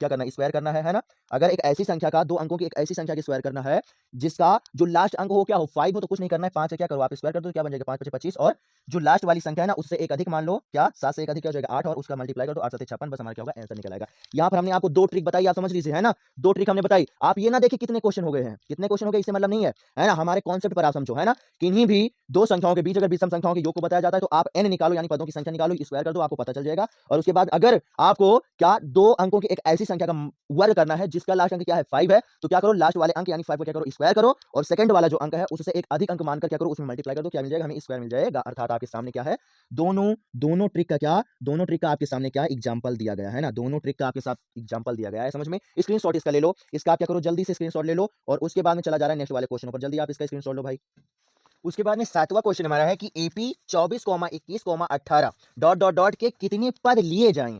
A: क्या करना है, स्क्वायर करना है ना। अगर एक ऐसी संख्या का, दो अंकों की एक ऐसी संख्या की स्क्वायर करना है जिसका जो लास्ट अंक हो क्या हो 5 हो, तो कुछ नहीं करना है, 5 से क्या करो आप स्क्वायर कर दो, क्या बन जाएगा 5 5 25, और जो लास्ट वाली संख्या है ना उससे एक अधिक मान लो, क्या 7 से एक अधिक क्या हो जाएगा 8, और उसका मल्टीप्लाई कर दो 8 7 56, बस हमारा क्या होगा आंसर निकल आएगा। यहाँ पर हमने आपको दो ट्रिक बताई, आप समझ लीजिए, है ना, दो ट्रिक हमने बताई। आप ये ना देखिए कितने क्वेश्चन हो गए हैं, कितने क्वेश्चन हो गए इससे मतलब नहीं है ना, हमारे कॉन्सेप्ट पर आप समझो, है ना। किन्हीं भी दो संख्याओं के बीच अगर विषम संख्याओं के योग को बताया जाता है तो आप n निकालो, यानी पदों की संख्या निकालो, स्क्वायर कर दो, आपको पता चल जाएगा। और उसके बाद अगर आपको क्या दो अंकों की एक ऐसी संख्या का वर्ग करना है जिसका लास्ट अंक क्या है 5 है, तो क्या करो लास्ट वाले अंक यानी 5 को क्या करो स्क्वायर करो, और सेकंड वाला जो अंक है उससे एक अधिक अंक मानकर क्या करो उसमें मल्टीप्लाई कर दो, क्या मिल जाएगा हमें स्क्वायर मिल जाएगा। अर्थात आपके सामने क्या है, दोनों दोनों ट्रिक का क्या, दोनों ट्रिक का आपके सामने क्या एग्जांपल दिया गया है ना, दोनों ट्रिक का आपके साथ एग्जांपल दिया गया है, समझ में। स्क्रीनशॉट इसका ले लो, इसका आप क्या करो जल्दी से स्क्रीनशॉट ले लो, और उसके बाद में चला जा रहा है नेक्स्ट वाले क्वेश्चन पर, जल्दी आप इसका स्क्रीनशॉट लो भाई। उसके बाद में 7वां क्वेश्चन हमारा है कि एपी 24,21,18 डॉट डॉट डॉट के कितने पद लिए जाएं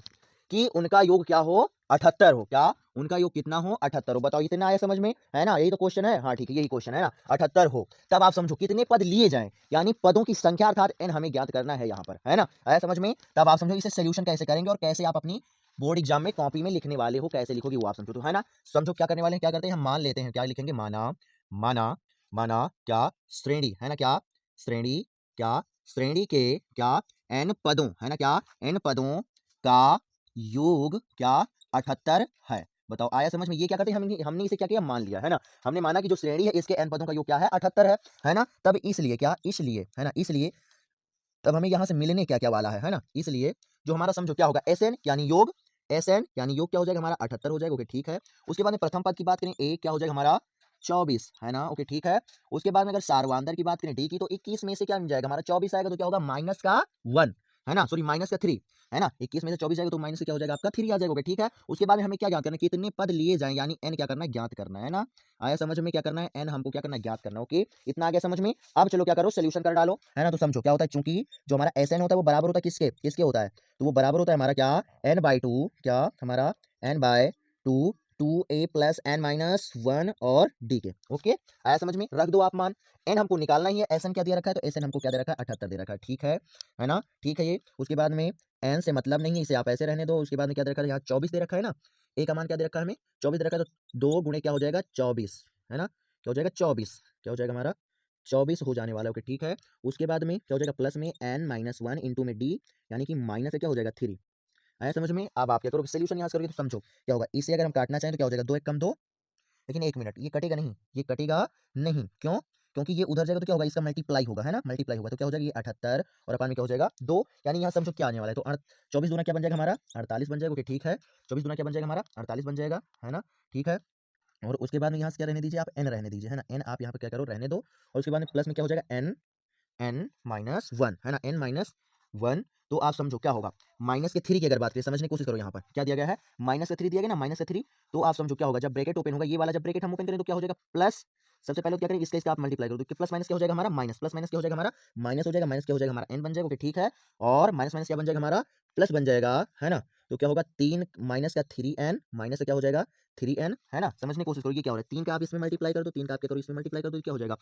A: कि उनका योग क्या हो 78 हो, क्या उनका योग कितना हो 78 हो। बताओ इतना आया समझ में, है ना, यही तो क्वेश्चन है, हाँ ठीक है यही क्वेश्चन है ना, 78 हो। तब आप समझो कितने पद लिए जाएं, यानी पदों की संख्या अर्थात n हमें ज्ञात करना है यहाँ पर, है ना, आया समझ में। तब आप समझो इसे सोल्यूशन कैसे करेंगे और कैसे आप अपनी बोर्ड एग्जाम में कॉपी में लिखने वाले हो, कैसे लिखोगे वो आप समझो, तो है ना। समझो क्या करने वाले हैं, क्या करते हैं हम मान लेते हैं, क्या लिखेंगे माना माना माना क्या श्रेणी, है ना, क्या श्रेणी, क्या श्रेणी के क्या n पदों, है ना, क्या n पदों का योग क्या 78 है। बताओ आया समझ में। ये क्या करते हैं हमने इसे क्या किया मान लिया, है ना, हमने माना कि जो श्रेणी है इसके n पदों का योग क्या है 78 है ना। तब इसलिए क्या, इसलिए, है ना, इसलिए तब हमें यहाँ से मिलने क्या क्या वाला है ना, इसलिए जो हमारा समझो क्या होगा Sn यानी योग, Sn यानी योग क्या हो जाएगा हमारा 78 हो जाएगा, ओके ठीक है। उसके बाद में प्रथम पद की बात करें A क्या हो जाएगा हमारा 24, है ना, ओके ठीक है। उसके बाद में अगर सारवांदर की बात करें D की, तो 21 में से क्या मिल जाएगा हमारा 24 आएगा, तो क्या होगा माइनस का 1, है ना, सॉरी माइनस का 3, है ना, 21 में से 24 आएगा तो माइनस से क्या हो जाएगा आपका 3 आ जाएगा, ओके ठीक है। उसके बाद में हमें क्या ज्ञात करना है, कितने पद लिए जाएं, यानी n क्या करना है ज्ञात करना है ना। आया समझ में, क्या करना है n हमको क्या करना है ज्ञात करना, ओके इतना आ गया समझ में। अब चलो क्या करो सोल्यूशन कर डालो, है ना। तो समझो क्या होता है, चूंकि जो हमारा Sn होता है वो बराबर होता है किसके, किसके होता है, तो वो बराबर होता है हमारा क्या n/2, क्या हमारा n/2 2a plus n minus 1 और d के, ओके आया समझ में। रख दो आप मान, n हमको निकालना ही है, Sn क्या दे रखा है, तो Sn हमको क्या दे रखा है 78 दे रखा है, ठीक है ना, ठीक है ये। उसके बाद में n से मतलब नहीं है, इसे आप ऐसे रहने दो। उसके बाद में क्या दे रखा है, यहाँ 24 दे रखा है ना, a का मान क्या दे रखा है हमें 24 दे रखा है, तो 2 गुणे क्या हो जाएगा 24, है ना, क्या हो जाएगा 24, क्या हो जाएगा हमारा 24 हो जाने वाला है, ओके ठीक है। उसके बाद में क्या हो जाएगा प्लस में n-1 इंटू में d, यानी कि माइनस से क्या हो जाएगा 3, आया समझ में। अब आप क्या करोगे सोल्यूशन यहाँ से करोगे, तो समझो क्या होगा, इसे अगर हम काटना चाहें तो क्या हो जाएगा 2 1 कम 2, लेकिन 1 मिनट ये कटेगा नहीं, ये कटेगा नहीं, क्यों, क्योंकि ये उधर जाएगा तो क्या होगा इसका मल्टीप्लाई होगा, है ना, मल्टीप्लाई होगा, तो क्या हो जाएगा ये 78 और अपन में क्या हो जाएगा 2, यानी यहाँ समझो क्या आने वाला है, तो 24 दूना क्या बन जाएगा हमारा 48 बन जाएगा, ओके ठीक है। 24 दूना क्या बन जाएगा हमारा 48 बन जाएगा, है ना, ठीक है। और उसके बाद में यहाँ से क्या रहने दीजिए, आप n रहने दीजिए, है ना। n आप यहाँ पे क्या करो, रहने दो। और उसके बाद में प्लस में क्या हो जाएगा, n माइनस वन, है ना, n माइनस वन। तो आप समझो क्या होगा, माइनस के थ्री की अगर बात करें, समझने की कोशिश करो, यहाँ पर क्या दिया गया है, माइनस का थ्री दिया गया ना, माइनस का थ्री। तो आप समझो क्या होगा, जब ब्रैकेट ओपन होगा, ये वाला जब ब्रैकेट हम ओपन करें तो क्या हो जाएगा, प्लस। सबसे पहले तो क्या करेंगे, इसका आप मल्टीप्लाई करो, तो प्लस माइनस क्या हो जाएगा हमारा, माइनस, प्लस माइनस क्या हो जाएगा हमारा, माइनस हो जाएगा, माइनस क्या हो जाएगा हमारा, n बन जाएगा, ओके ठीक है। और माइनस माइनस क्या बन जाएगा हमारा, प्लस बन जाएगा, है ना। तो क्या होगा, तीन माइनस का थ्री एन, माइनस से क्या हो जाएगा, थ्री एन, है ना। समझने की कोशिश करो, ये क्या हो रहा है, तीन का आप इसमें मल्टीप्लाई कर दो, तीन का आप क्या करो, इसमें मल्टीप्लाई कर दो, तो क्या हो जाएगा,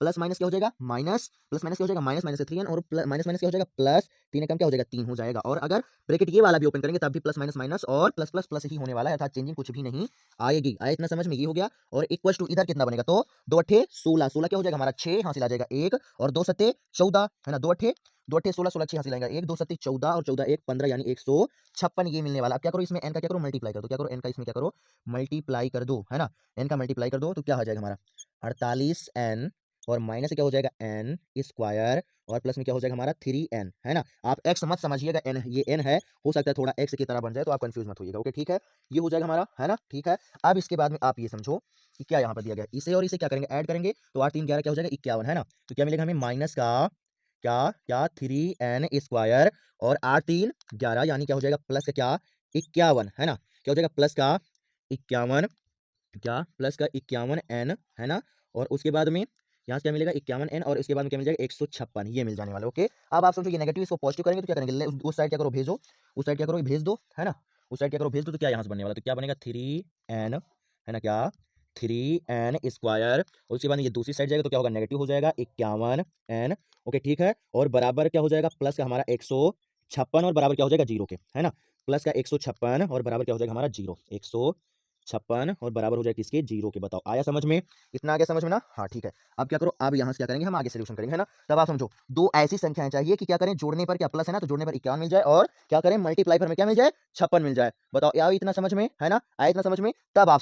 A: प्लस माइनस क्या हो जाएगा, माइनस, प्लस माइनस क्या हो जाएगा, माइनस माइनस से थ्री एन, और माइनस माइनस क्या हो जाएगा, प्लस, तीन एकम क्या हो जाएगा, तीन हो जाएगा। और अगर ब्रैकेट ये वाला भी ओपन करेंगे तब भी प्लस माइनस माइनस और प्लस प्लस प्लस ही होने वाला है, अर्थात चेंजिंग कुछ भी नहीं आएगी। आया इतना समझ में, ये हो गया। और इक्वल टू इधर कितना बनेगा, तो दो अट्ठे सोलह, सोलह क्या हो जाएगा हमारा, छह हासिल आ जाएगा एक, और दो सत्ते चौदह, है ना, दो अट्ठे सोलह, सोलह छह हासिल आएगा एक, दो सत्ते चौदह, और चौदह एक 15, यानी 156 ये मिलने वाला। अब क्या करो, इसमें n का क्या करो, मल्टीप्लाई कर दो, क्या करो, n का इसमें क्या करो, मल्टीप्लाई कर दो, है ना। n का मल्टीप्लाई कर दो तो क्या हो जाएगा हमारा, 48n, और माइनस से क्या हो जाएगा, n स्क्वायर, और प्लस में क्या हो जाएगा हमारा, 3n, है ना। आप x मत समझिएगा, n ये n है, हो सकता है थोड़ा x की तरह बन जाए, तो आप कंफ्यूज मत होइएगा, ओके ठीक है। ये हो जाएगा हमारा, है ना, ठीक है। अब इसके बाद में आप ये समझो कि क्या यहाँ पर दिया गया, इसे और इसे क्या करेंगे, ऐड करेंगे, तो 8 3 11 क्या हो जाएगा, 51, है ना। तो क्या मिलेगा हमें, माइनस का क्या क्या 3n स्क्वायर, और 8 3 11, यानी क्या हो जाएगा, प्लस का क्या, 51, है ना। क्या हो जाएगा, प्लस का 51, क्या प्लस का 51n, है ना। और उसके बाद में यहाँ से क्या मिलेगा, 51n, और उसके बाद में क्या मिल जाएगा, 156 ये मिल जाने वाला, ओके। अब आप समझो, ये नेगेटिव इसको पॉजिटिव करेंगे तो क्या करेंगे, उस साइड क्या करो, भेजो, उस साइड क्या करो, भेज दो, है ना। उस साइड क्या करो, भेज दो, तो क्या यहाँ से बनने वाला, तो क्या बनेगा, 3n, है ना, क्या 3n स्क्वायर, और उसके बाद ये दूसरी साइड जाएगा तो क्या होगा, नेगेटिव हो जाएगा, 51n, ओके ठीक है। और बराबर क्या हो जाएगा, प्लस का हमारा 156, और बराबर क्या हो जाएगा, जीरो के, है ना। प्लस का 156, और बराबर क्या हो जाएगा हमारा, जीरो, 156, और बराबर हो जाएगा किसके, जीरो के। बताओ आया समझ में, इतना आ गया समझ में ना, हाँ ठीक है। अब क्या करो, अब यहाँ से क्या करेंगे, हम आगे सोल्यूशन करेंगे, है ना। तब आप समझो, दो ऐसी संख्याएं चाहिए कि क्या करें, जोड़ने पर क्या प्लस है ना, तो जोड़ने पर 51 मिल जाए, और क्या करें, मल्टीप्लाई पर में क्या मिल जाए, 56 मिल जाए। बताओ आया इतना समझ में, है ना, आया इतना समझ में। तब आप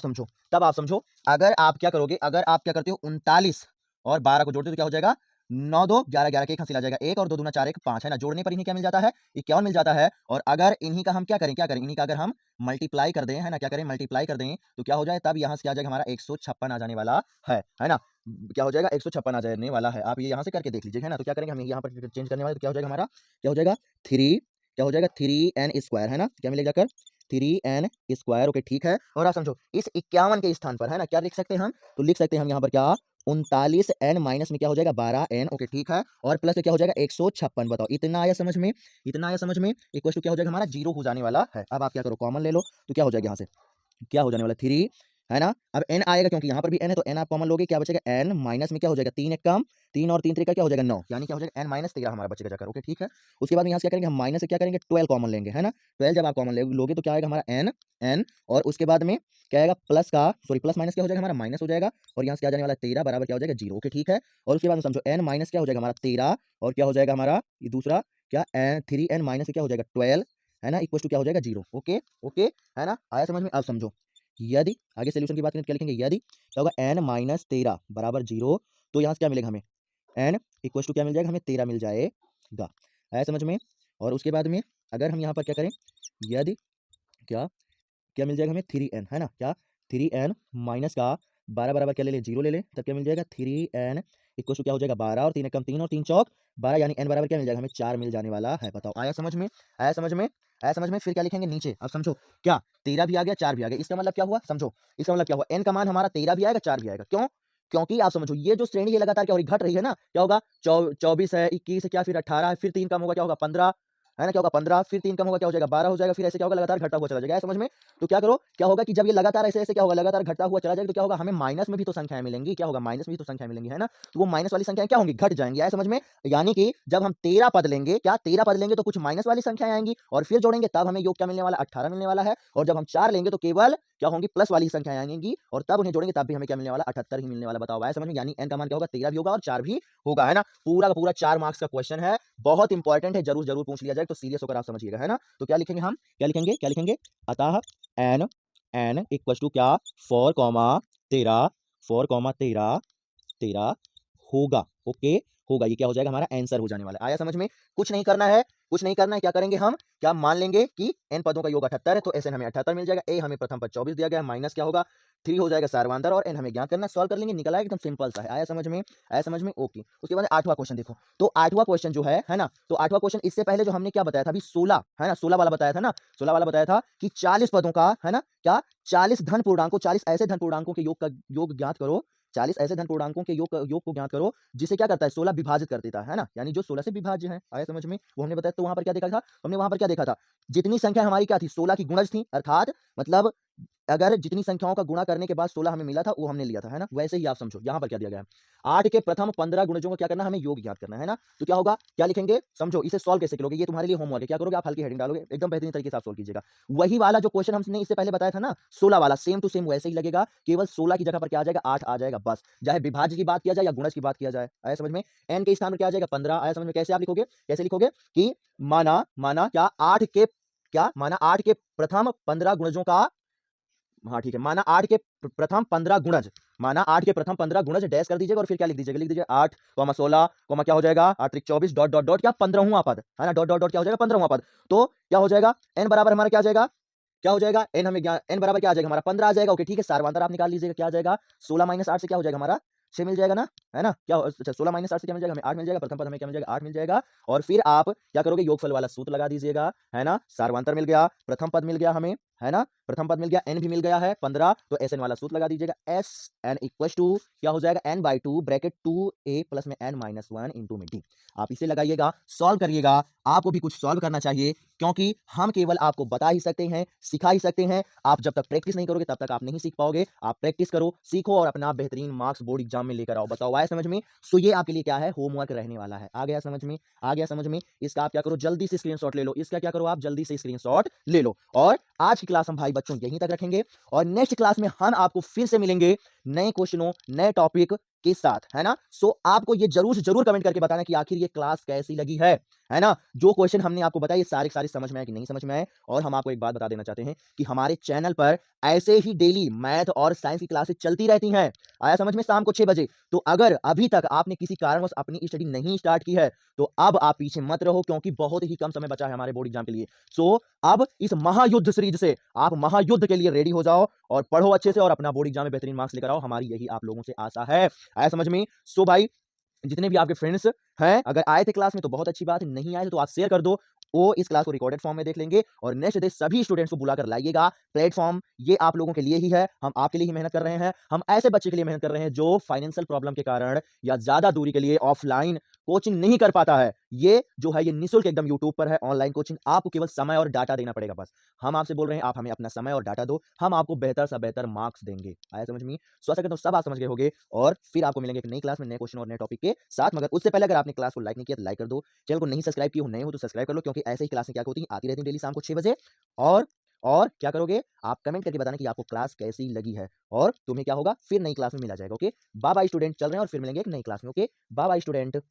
A: समझो, अगर आप क्या करोगे, अगर आप क्या करते हो, 39 और 12 को जोड़ते हो तो क्या हो जाएगा, 9 2 11, 11 के एक हासिल आ जाएगा एक, और 2 दूना 4 1 5, है ना। जोड़ने पर इन्हें क्या मिल जाता है, 51 मिल जाता है। और अगर इन्हीं का हम क्या करें, इन्हीं का अगर हम मल्टीप्लाई कर दें, है ना, क्या करें, मल्टीप्लाई कर दें, तो क्या हो जाए, तब यहाँ से क्या आ जाएगा हमारा, 156 आ जाने वाला है ना। क्या हो जाएगा, 156 आ जाने वाला है। आप ये यहाँ से करके देख लीजिए, है ना। तो क्या करेंगे, हम यहाँ पर चेंज करने वाले, तो क्या हो जाएगा हमारा, क्या हो जाएगा, थ्री, क्या हो जाएगा, 3n स्क्वायर, है ना। क्या मिलेगा कर, 3n स्क्वायर, ओके ठीक है। और आप समझो, इस 51 के स्थान पर, है ना, क्या लिख सकते हैं हम, तो लिख सकते हैं हम यहाँ पर क्या, 39n माइनस में क्या हो जाएगा, 12n, ओके ठीक है। और प्लस में क्या हो जाएगा, 156। बताओ इतना आया समझ में, इतना आया समझ में। इक्वल टू क्या हो जाएगा हमारा, जीरो हो जाने वाला है। अब आप क्या करो, कॉमन ले लो, तो क्या हो जाएगा यहाँ से, क्या हो जाने वाला, थ्री, है ना। अब n आएगा, क्योंकि यहाँ पर भी n है, तो n आप कॉमन लोगे, क्या बचेगा, n माइनस में क्या हो जाएगा, तीन एक कम, तीन और तीन तरीका क्या हो जाएगा, 9, यानी क्या हो जाएगा, n माइनस 13 हमारा बचेगा जाकर, ओके ठीक है। उसके बाद में यहाँ से क्या करेंगे, हम माइनस से क्या करेंगे, 12 कॉमन लेंगे, है ना। 12 जब आप कॉमन लोगे तो क्या आएगा हमारा, n, और उसके बाद में क्या आएगा, प्लस का सॉरी प्लस माइनस क्या हो जाएगा हमारा, माइनस हो जाएगा, और यहाँ से क्या जाने वाला, 13 बराबर क्या हो जाएगा, जीरो, ओके ठीक है। और उसके बाद में समझो, n माइनस क्या हो जाएगा हमारा, 13, और क्या हो जाएगा हमारा ये दूसरा, क्या 3n माइनस क्या हो जाएगा, 12, है ना, इक्वल टू क्या हो जाएगा, जीरो, ओके ओके, है ना, आया समझ में। अब समझो, यदि आगे सोल्यूशन की बात करें तो क्या लिखेंगे, यदि क्या होगा, n माइनस 13 बराबर जीरो, तो यहाँ से क्या मिलेगा हमें, n इक्वल टू क्या मिल जाएगा, हमें 13 मिल जाएगा। आया समझ में। और उसके बाद में अगर हम यहाँ पर क्या करें, यदि क्या क्या मिल जाएगा हमें, 3n, है ना, क्या 3n माइनस का 12 बराबर क्या ले लें, जीरो ले लें, तब क्या मिल जाएगा, 3n इक्वल टू क्या हो जाएगा, 12, और तीन एक कम तीन, और तीन चौक 12, यानी n बराबर क्या मिल जाएगा हमें, 4 मिल जाने वाला है। बताओ आया समझ में, आया समझ में, आया समझ में। फिर क्या लिखेंगे नीचे, अब समझो, क्या 13 भी आ गया, 4 भी आ गया, इसका मतलब क्या हुआ, समझो, इसका मतलब क्या हुआ, n का मान हमारा 13 भी आएगा, 4 भी आएगा, क्यों, क्योंकि आप समझो, ये जो श्रेणी है लगातार क्या हो रही, घट रही है ना। क्या होगा, 24 है, 21 है, क्या फिर 18 है, फिर 3 कम होगा, क्या होगा 15, है ना, क्या होगा 15, फिर 3 कम होगा, क्या हो जाएगा 12 हो जाएगा, फिर ऐसे क्या होगा, लगातार घटता हुआ चला जाएगा, समझ में। तो क्या करो, क्या होगा कि जब ये लगातार ऐसे ऐसे क्या होगा, लगातार घटता हुआ चला जाएगा, तो क्या होगा, हमें माइनस में भी तो संख्याएं मिलेंगी, क्या होगा, माइनस में भी तो संख्याएं मिलेंगी, है ना। तो वो माइनस वाली संख्याएं क्या होंगी, घट जाएंगी, आया समझ में। यानी कि जब हम 13 पद लेंगे, क्या 13 पद लेंगे तो कुछ माइनस वाली संख्याएं आएंगी, और फिर जोड़ेंगे तब हमें योग क्या मिलने वाला, 18 मिलने वाला है। और जब हम 4 लेंगे तो केवल क्या होंगी, प्लस वाली संख्याएं आएंगी, और तब उन्हें जोड़ेंगे तब भी हमें क्या मिलने वाला, 78 ही मिलने वाला। बताओ आया समझ में। यानी n का मान क्या होगा, 13 भी होगा और 4 भी होगा, है ना। पूरा का पूरा 4 मार्क्स का क्वेश्चन है, बहुत इंपॉर्टेंट है, जरूर जरूर पूछ लिया जाए, तो सीरियस होकर आप समझिएगा, है ना। तो क्या लिखेंगे हम, क्या लिखेंगे, अतः n इक्वल टू क्या, 4 13 13 होगा, ओके होगा। ये क्या हो जाएगा, हमारा आंसर हो जाने वाला है। आया समझ में। कुछ नहीं करना है, कुछ नहीं करना है, क्या करेंगे हम, क्या मान लेंगे कि n पदों का योग 78 है, तो ऐसे हमें 78 मिल जाएगा। ए हमें प्रथम पद 24 दिया गया है, माइनस क्या होगा, 3 हो जाएगा सारवांतर और n हमें ज्ञात करना, सॉल्व कर लेंगे, निकल आएगा, एकदम सिंपल सा है। आया समझ में? आया समझ में? ओके। उसके बाद 8वां क्वेश्चन देखो। तो 8वां क्वेश्चन जो है ना? तो 8वां क्वेश्चन इससे पहले जो हमने क्या बताया था अभी 16 है ना? 16 वाला बताया था ना? 16 वाला बताया था कि 40 पदों का है ना? क्या 40 धन पूर्णांकों 40 ऐसे धन पूर्णांकों के योग ज्ञात करो। 40 ऐसे धन पूर्णांकों के योग को ज्ञात करो जिसे क्या करता है 16 विभाजित कर देता है ना? यानी जो 16 से विभाज्य है। आया समझ में? वो हमने बताया। तो वहां पर क्या देखा था? हमने वहां पर क्या देखा था? जितनी संख्या हमारी क्या थी? 16 की गुणज थी, अर्थात मतलब अगर जितनी संख्याओं का गुणा करने के बाद 16 हमें मिला था वो हमने लिया था, है ना? वैसे ही आप समझो, यहाँ पर क्या दिया गया है? 8 के प्रथम 15 गुणजों को क्या करना है? हमें योग ज्ञात करना है ना? तो क्या होगा? क्या लिखेंगे? समझो, इसे सॉल्व कैसे करोगे? ये तुम्हारे लिए होमवर्क है। क्या करोगे? आप हल्की हेडिंग डालोगे, एकदम बेहतरीन तरीके से आप सॉल्व कीजिएगा। वही वाला जो क्वेश्चन हमने इससे पहले बताया था ना 16 वाला, सेम टू सेम वैसे ही लगेगा, केवल 16 की जगह पर क्या आ जाएगा? 8 आ जाएगा बस। चाहे विभाज्य की बात किया जाए या गुणज की बात किया जाए। आया समझ में? n के स्थान पर क्या आ जाएगा? 15। आया समझ में? कैसे आप लिखोगे? कैसे लिखोगे कि माना माना क्या 8 के क्या माना 8 के प्रथम 15 गुणजों का, हाँ ठीक है, माना 8 के प्रथम 15 गुणज, माना 8 के प्रथम 15 गुणज डैश कर दीजिएगा और फिर क्या लिख दीजिए 8, 16, क्या हो जाएगा 8 त्रिक 24 डॉट डॉट डॉट क्या 15वां पद, है ना? डॉट डॉट डॉट क्या हो जाएगा 15वां पद। तो क्या हो जाएगा? n बराबर हमारा क्या आ जाएगा? क्या हो जाएगा? n हमें n बराबर क्या आ जाएगा हमारा? 15 आ जाएगा। ओके ठीक है, सारवांतर आप निकाल लीजिएगा, क्या आ जाएगा? 16 माइनस 8 से क्या हो जाएगा हमारा? 6 मिल जाएगा ना, है ना? क्या अच्छा 16 माइनस 8 से क्या मिल जाएगा? हमें 8 मिल जाएगा। प्रथम पद हमें क्या मिल जाएगा? 8 मिल जाएगा। और फिर आप क्या करोगे? योगफल वाला सूत्र लगा दीजिएगा, है ना? सारवांतर मिल गया, प्रथम पद मिल गया हमें, है ना? प्रथम पद मिल गया, n भी मिल गया है 15, तो Sn वाला सूत्र लगा दीजिएगा। Sn इक्वल्स टू क्या हो जाएगा? n/2 ब्रैकेट 2a प्लस में n-1 इंटू में d। आप इसे लगाइएगा, सॉल्व करिएगा। आपको भी कुछ सॉल्व करना चाहिए, क्योंकि हम केवल आपको बता ही सकते हैं, सिखा ही सकते हैं। आप जब तक प्रैक्टिस नहीं करोगे तब तक आप नहीं सीख पाओगे। आप प्रैक्टिस करो, सीखो और अपना बेहतरीन मार्क्स बोर्ड एग्जाम में लेकर आओ। बताओ आया समझ में? सो ये आपके लिए क्या है? होमवर्क रहने वाला है। आ गया समझ में? आ गया समझ में? इसका आप क्या करो? जल्दी से स्क्रीनशॉट ले लो। इसका क्या करो? आप जल्दी से स्क्रीनशॉट ले लो। और आज की क्लास हम भाई बच्चों यहीं तक रखेंगे और नेक्स्ट क्लास में हम आपको फिर से मिलेंगे नए क्वेश्चनों, नए टॉपिक के साथ, है ना? सो आपको ये जरूर से जरूर कमेंट करके बताना कि आखिर ये क्लास कैसी लगी है ना? जो क्वेश्चन हमने आपको बताया ये सारे सारे समझ में आए कि नहीं समझ में आए। और हम आपको एक बात बता देना चाहते हैं कि हमारे चैनल पर ऐसे ही डेली मैथ और साइंस की क्लासेस चलती रहती हैं। आया समझ में? शाम को 6 बजे। तो अगर अभी तक आपने किसी कारणवश अपनी स्टडी नहीं स्टार्ट की है तो अब आप पीछे मत रहो, क्योंकि बहुत ही कम समय बचा है हमारे बोर्ड एग्जाम के लिए। सो अब इस महायुद्ध सीरीज से आप महायुद्ध के लिए रेडी हो जाओ और पढ़ो अच्छे से और अपना बोर्ड एग्जाम में बेहतरीन मार्क्स लेकर आओ। हमारी यही आप लोगों से आशा है। आया समझ में? सो भाई, जितने भी आपके फ्रेंड्स हैं, अगर आए थे क्लास में तो बहुत अच्छी बात है, नहीं आए तो आप शेयर कर दो। वो इस क्लास को रिकॉर्डेड फॉर्म में देख लेंगे और नेक्स्ट डे सभी स्टूडेंट्स को बुलाकर लाइएगा। प्लेटफॉर्म ये आप लोगों के लिए ही है, हम आपके लिए ही मेहनत कर रहे हैं। हम ऐसे बच्चे के लिए मेहनत कर रहे हैं जो फाइनेंशियल प्रॉब्लम के कारण या ज्यादा दूरी के लिए ऑफलाइन कोचिंग नहीं कर पाता है। ये जो है ये निःशुल्क एकदम यूट्यूब पर है ऑनलाइन कोचिंग। आपको केवल समय और डाटा देना पड़ेगा बस। हम आपसे बोल रहे हैं, आप हमें अपना समय और डाटा दो, हम आपको बेहतर से बेहतर मार्क्स देंगे। आया समझ में? सो आशा करता हूं सब आप समझ गए होंगे और फिर आपको मिलेंगे एक नई क्लास में नए क्वेश्चन और नए टॉपिक के साथ। मगर उससे पहले अगर आपने क्लास को लाइक नहीं किया तो लाइक कर दो, चैनल को नहीं सब्सक्राइब किए हो, नए हो तो सब्सक्राइब कर लो, क्योंकि ऐसे ही क्लासें क्या होती हैं आती रहती हैं डेली शाम को 6 बजे। और और क्या करोगे? आप कमेंट करके बताना कि आपको क्लास कैसी लगी है और तुम्हें क्या होगा? फिर नई क्लास में मिला जाएगा। ओके, बाय बाय स्टूडेंट, चल रहे हैं और फिर मिलेंगे एक नई क्लास में। Okay, bye bye student.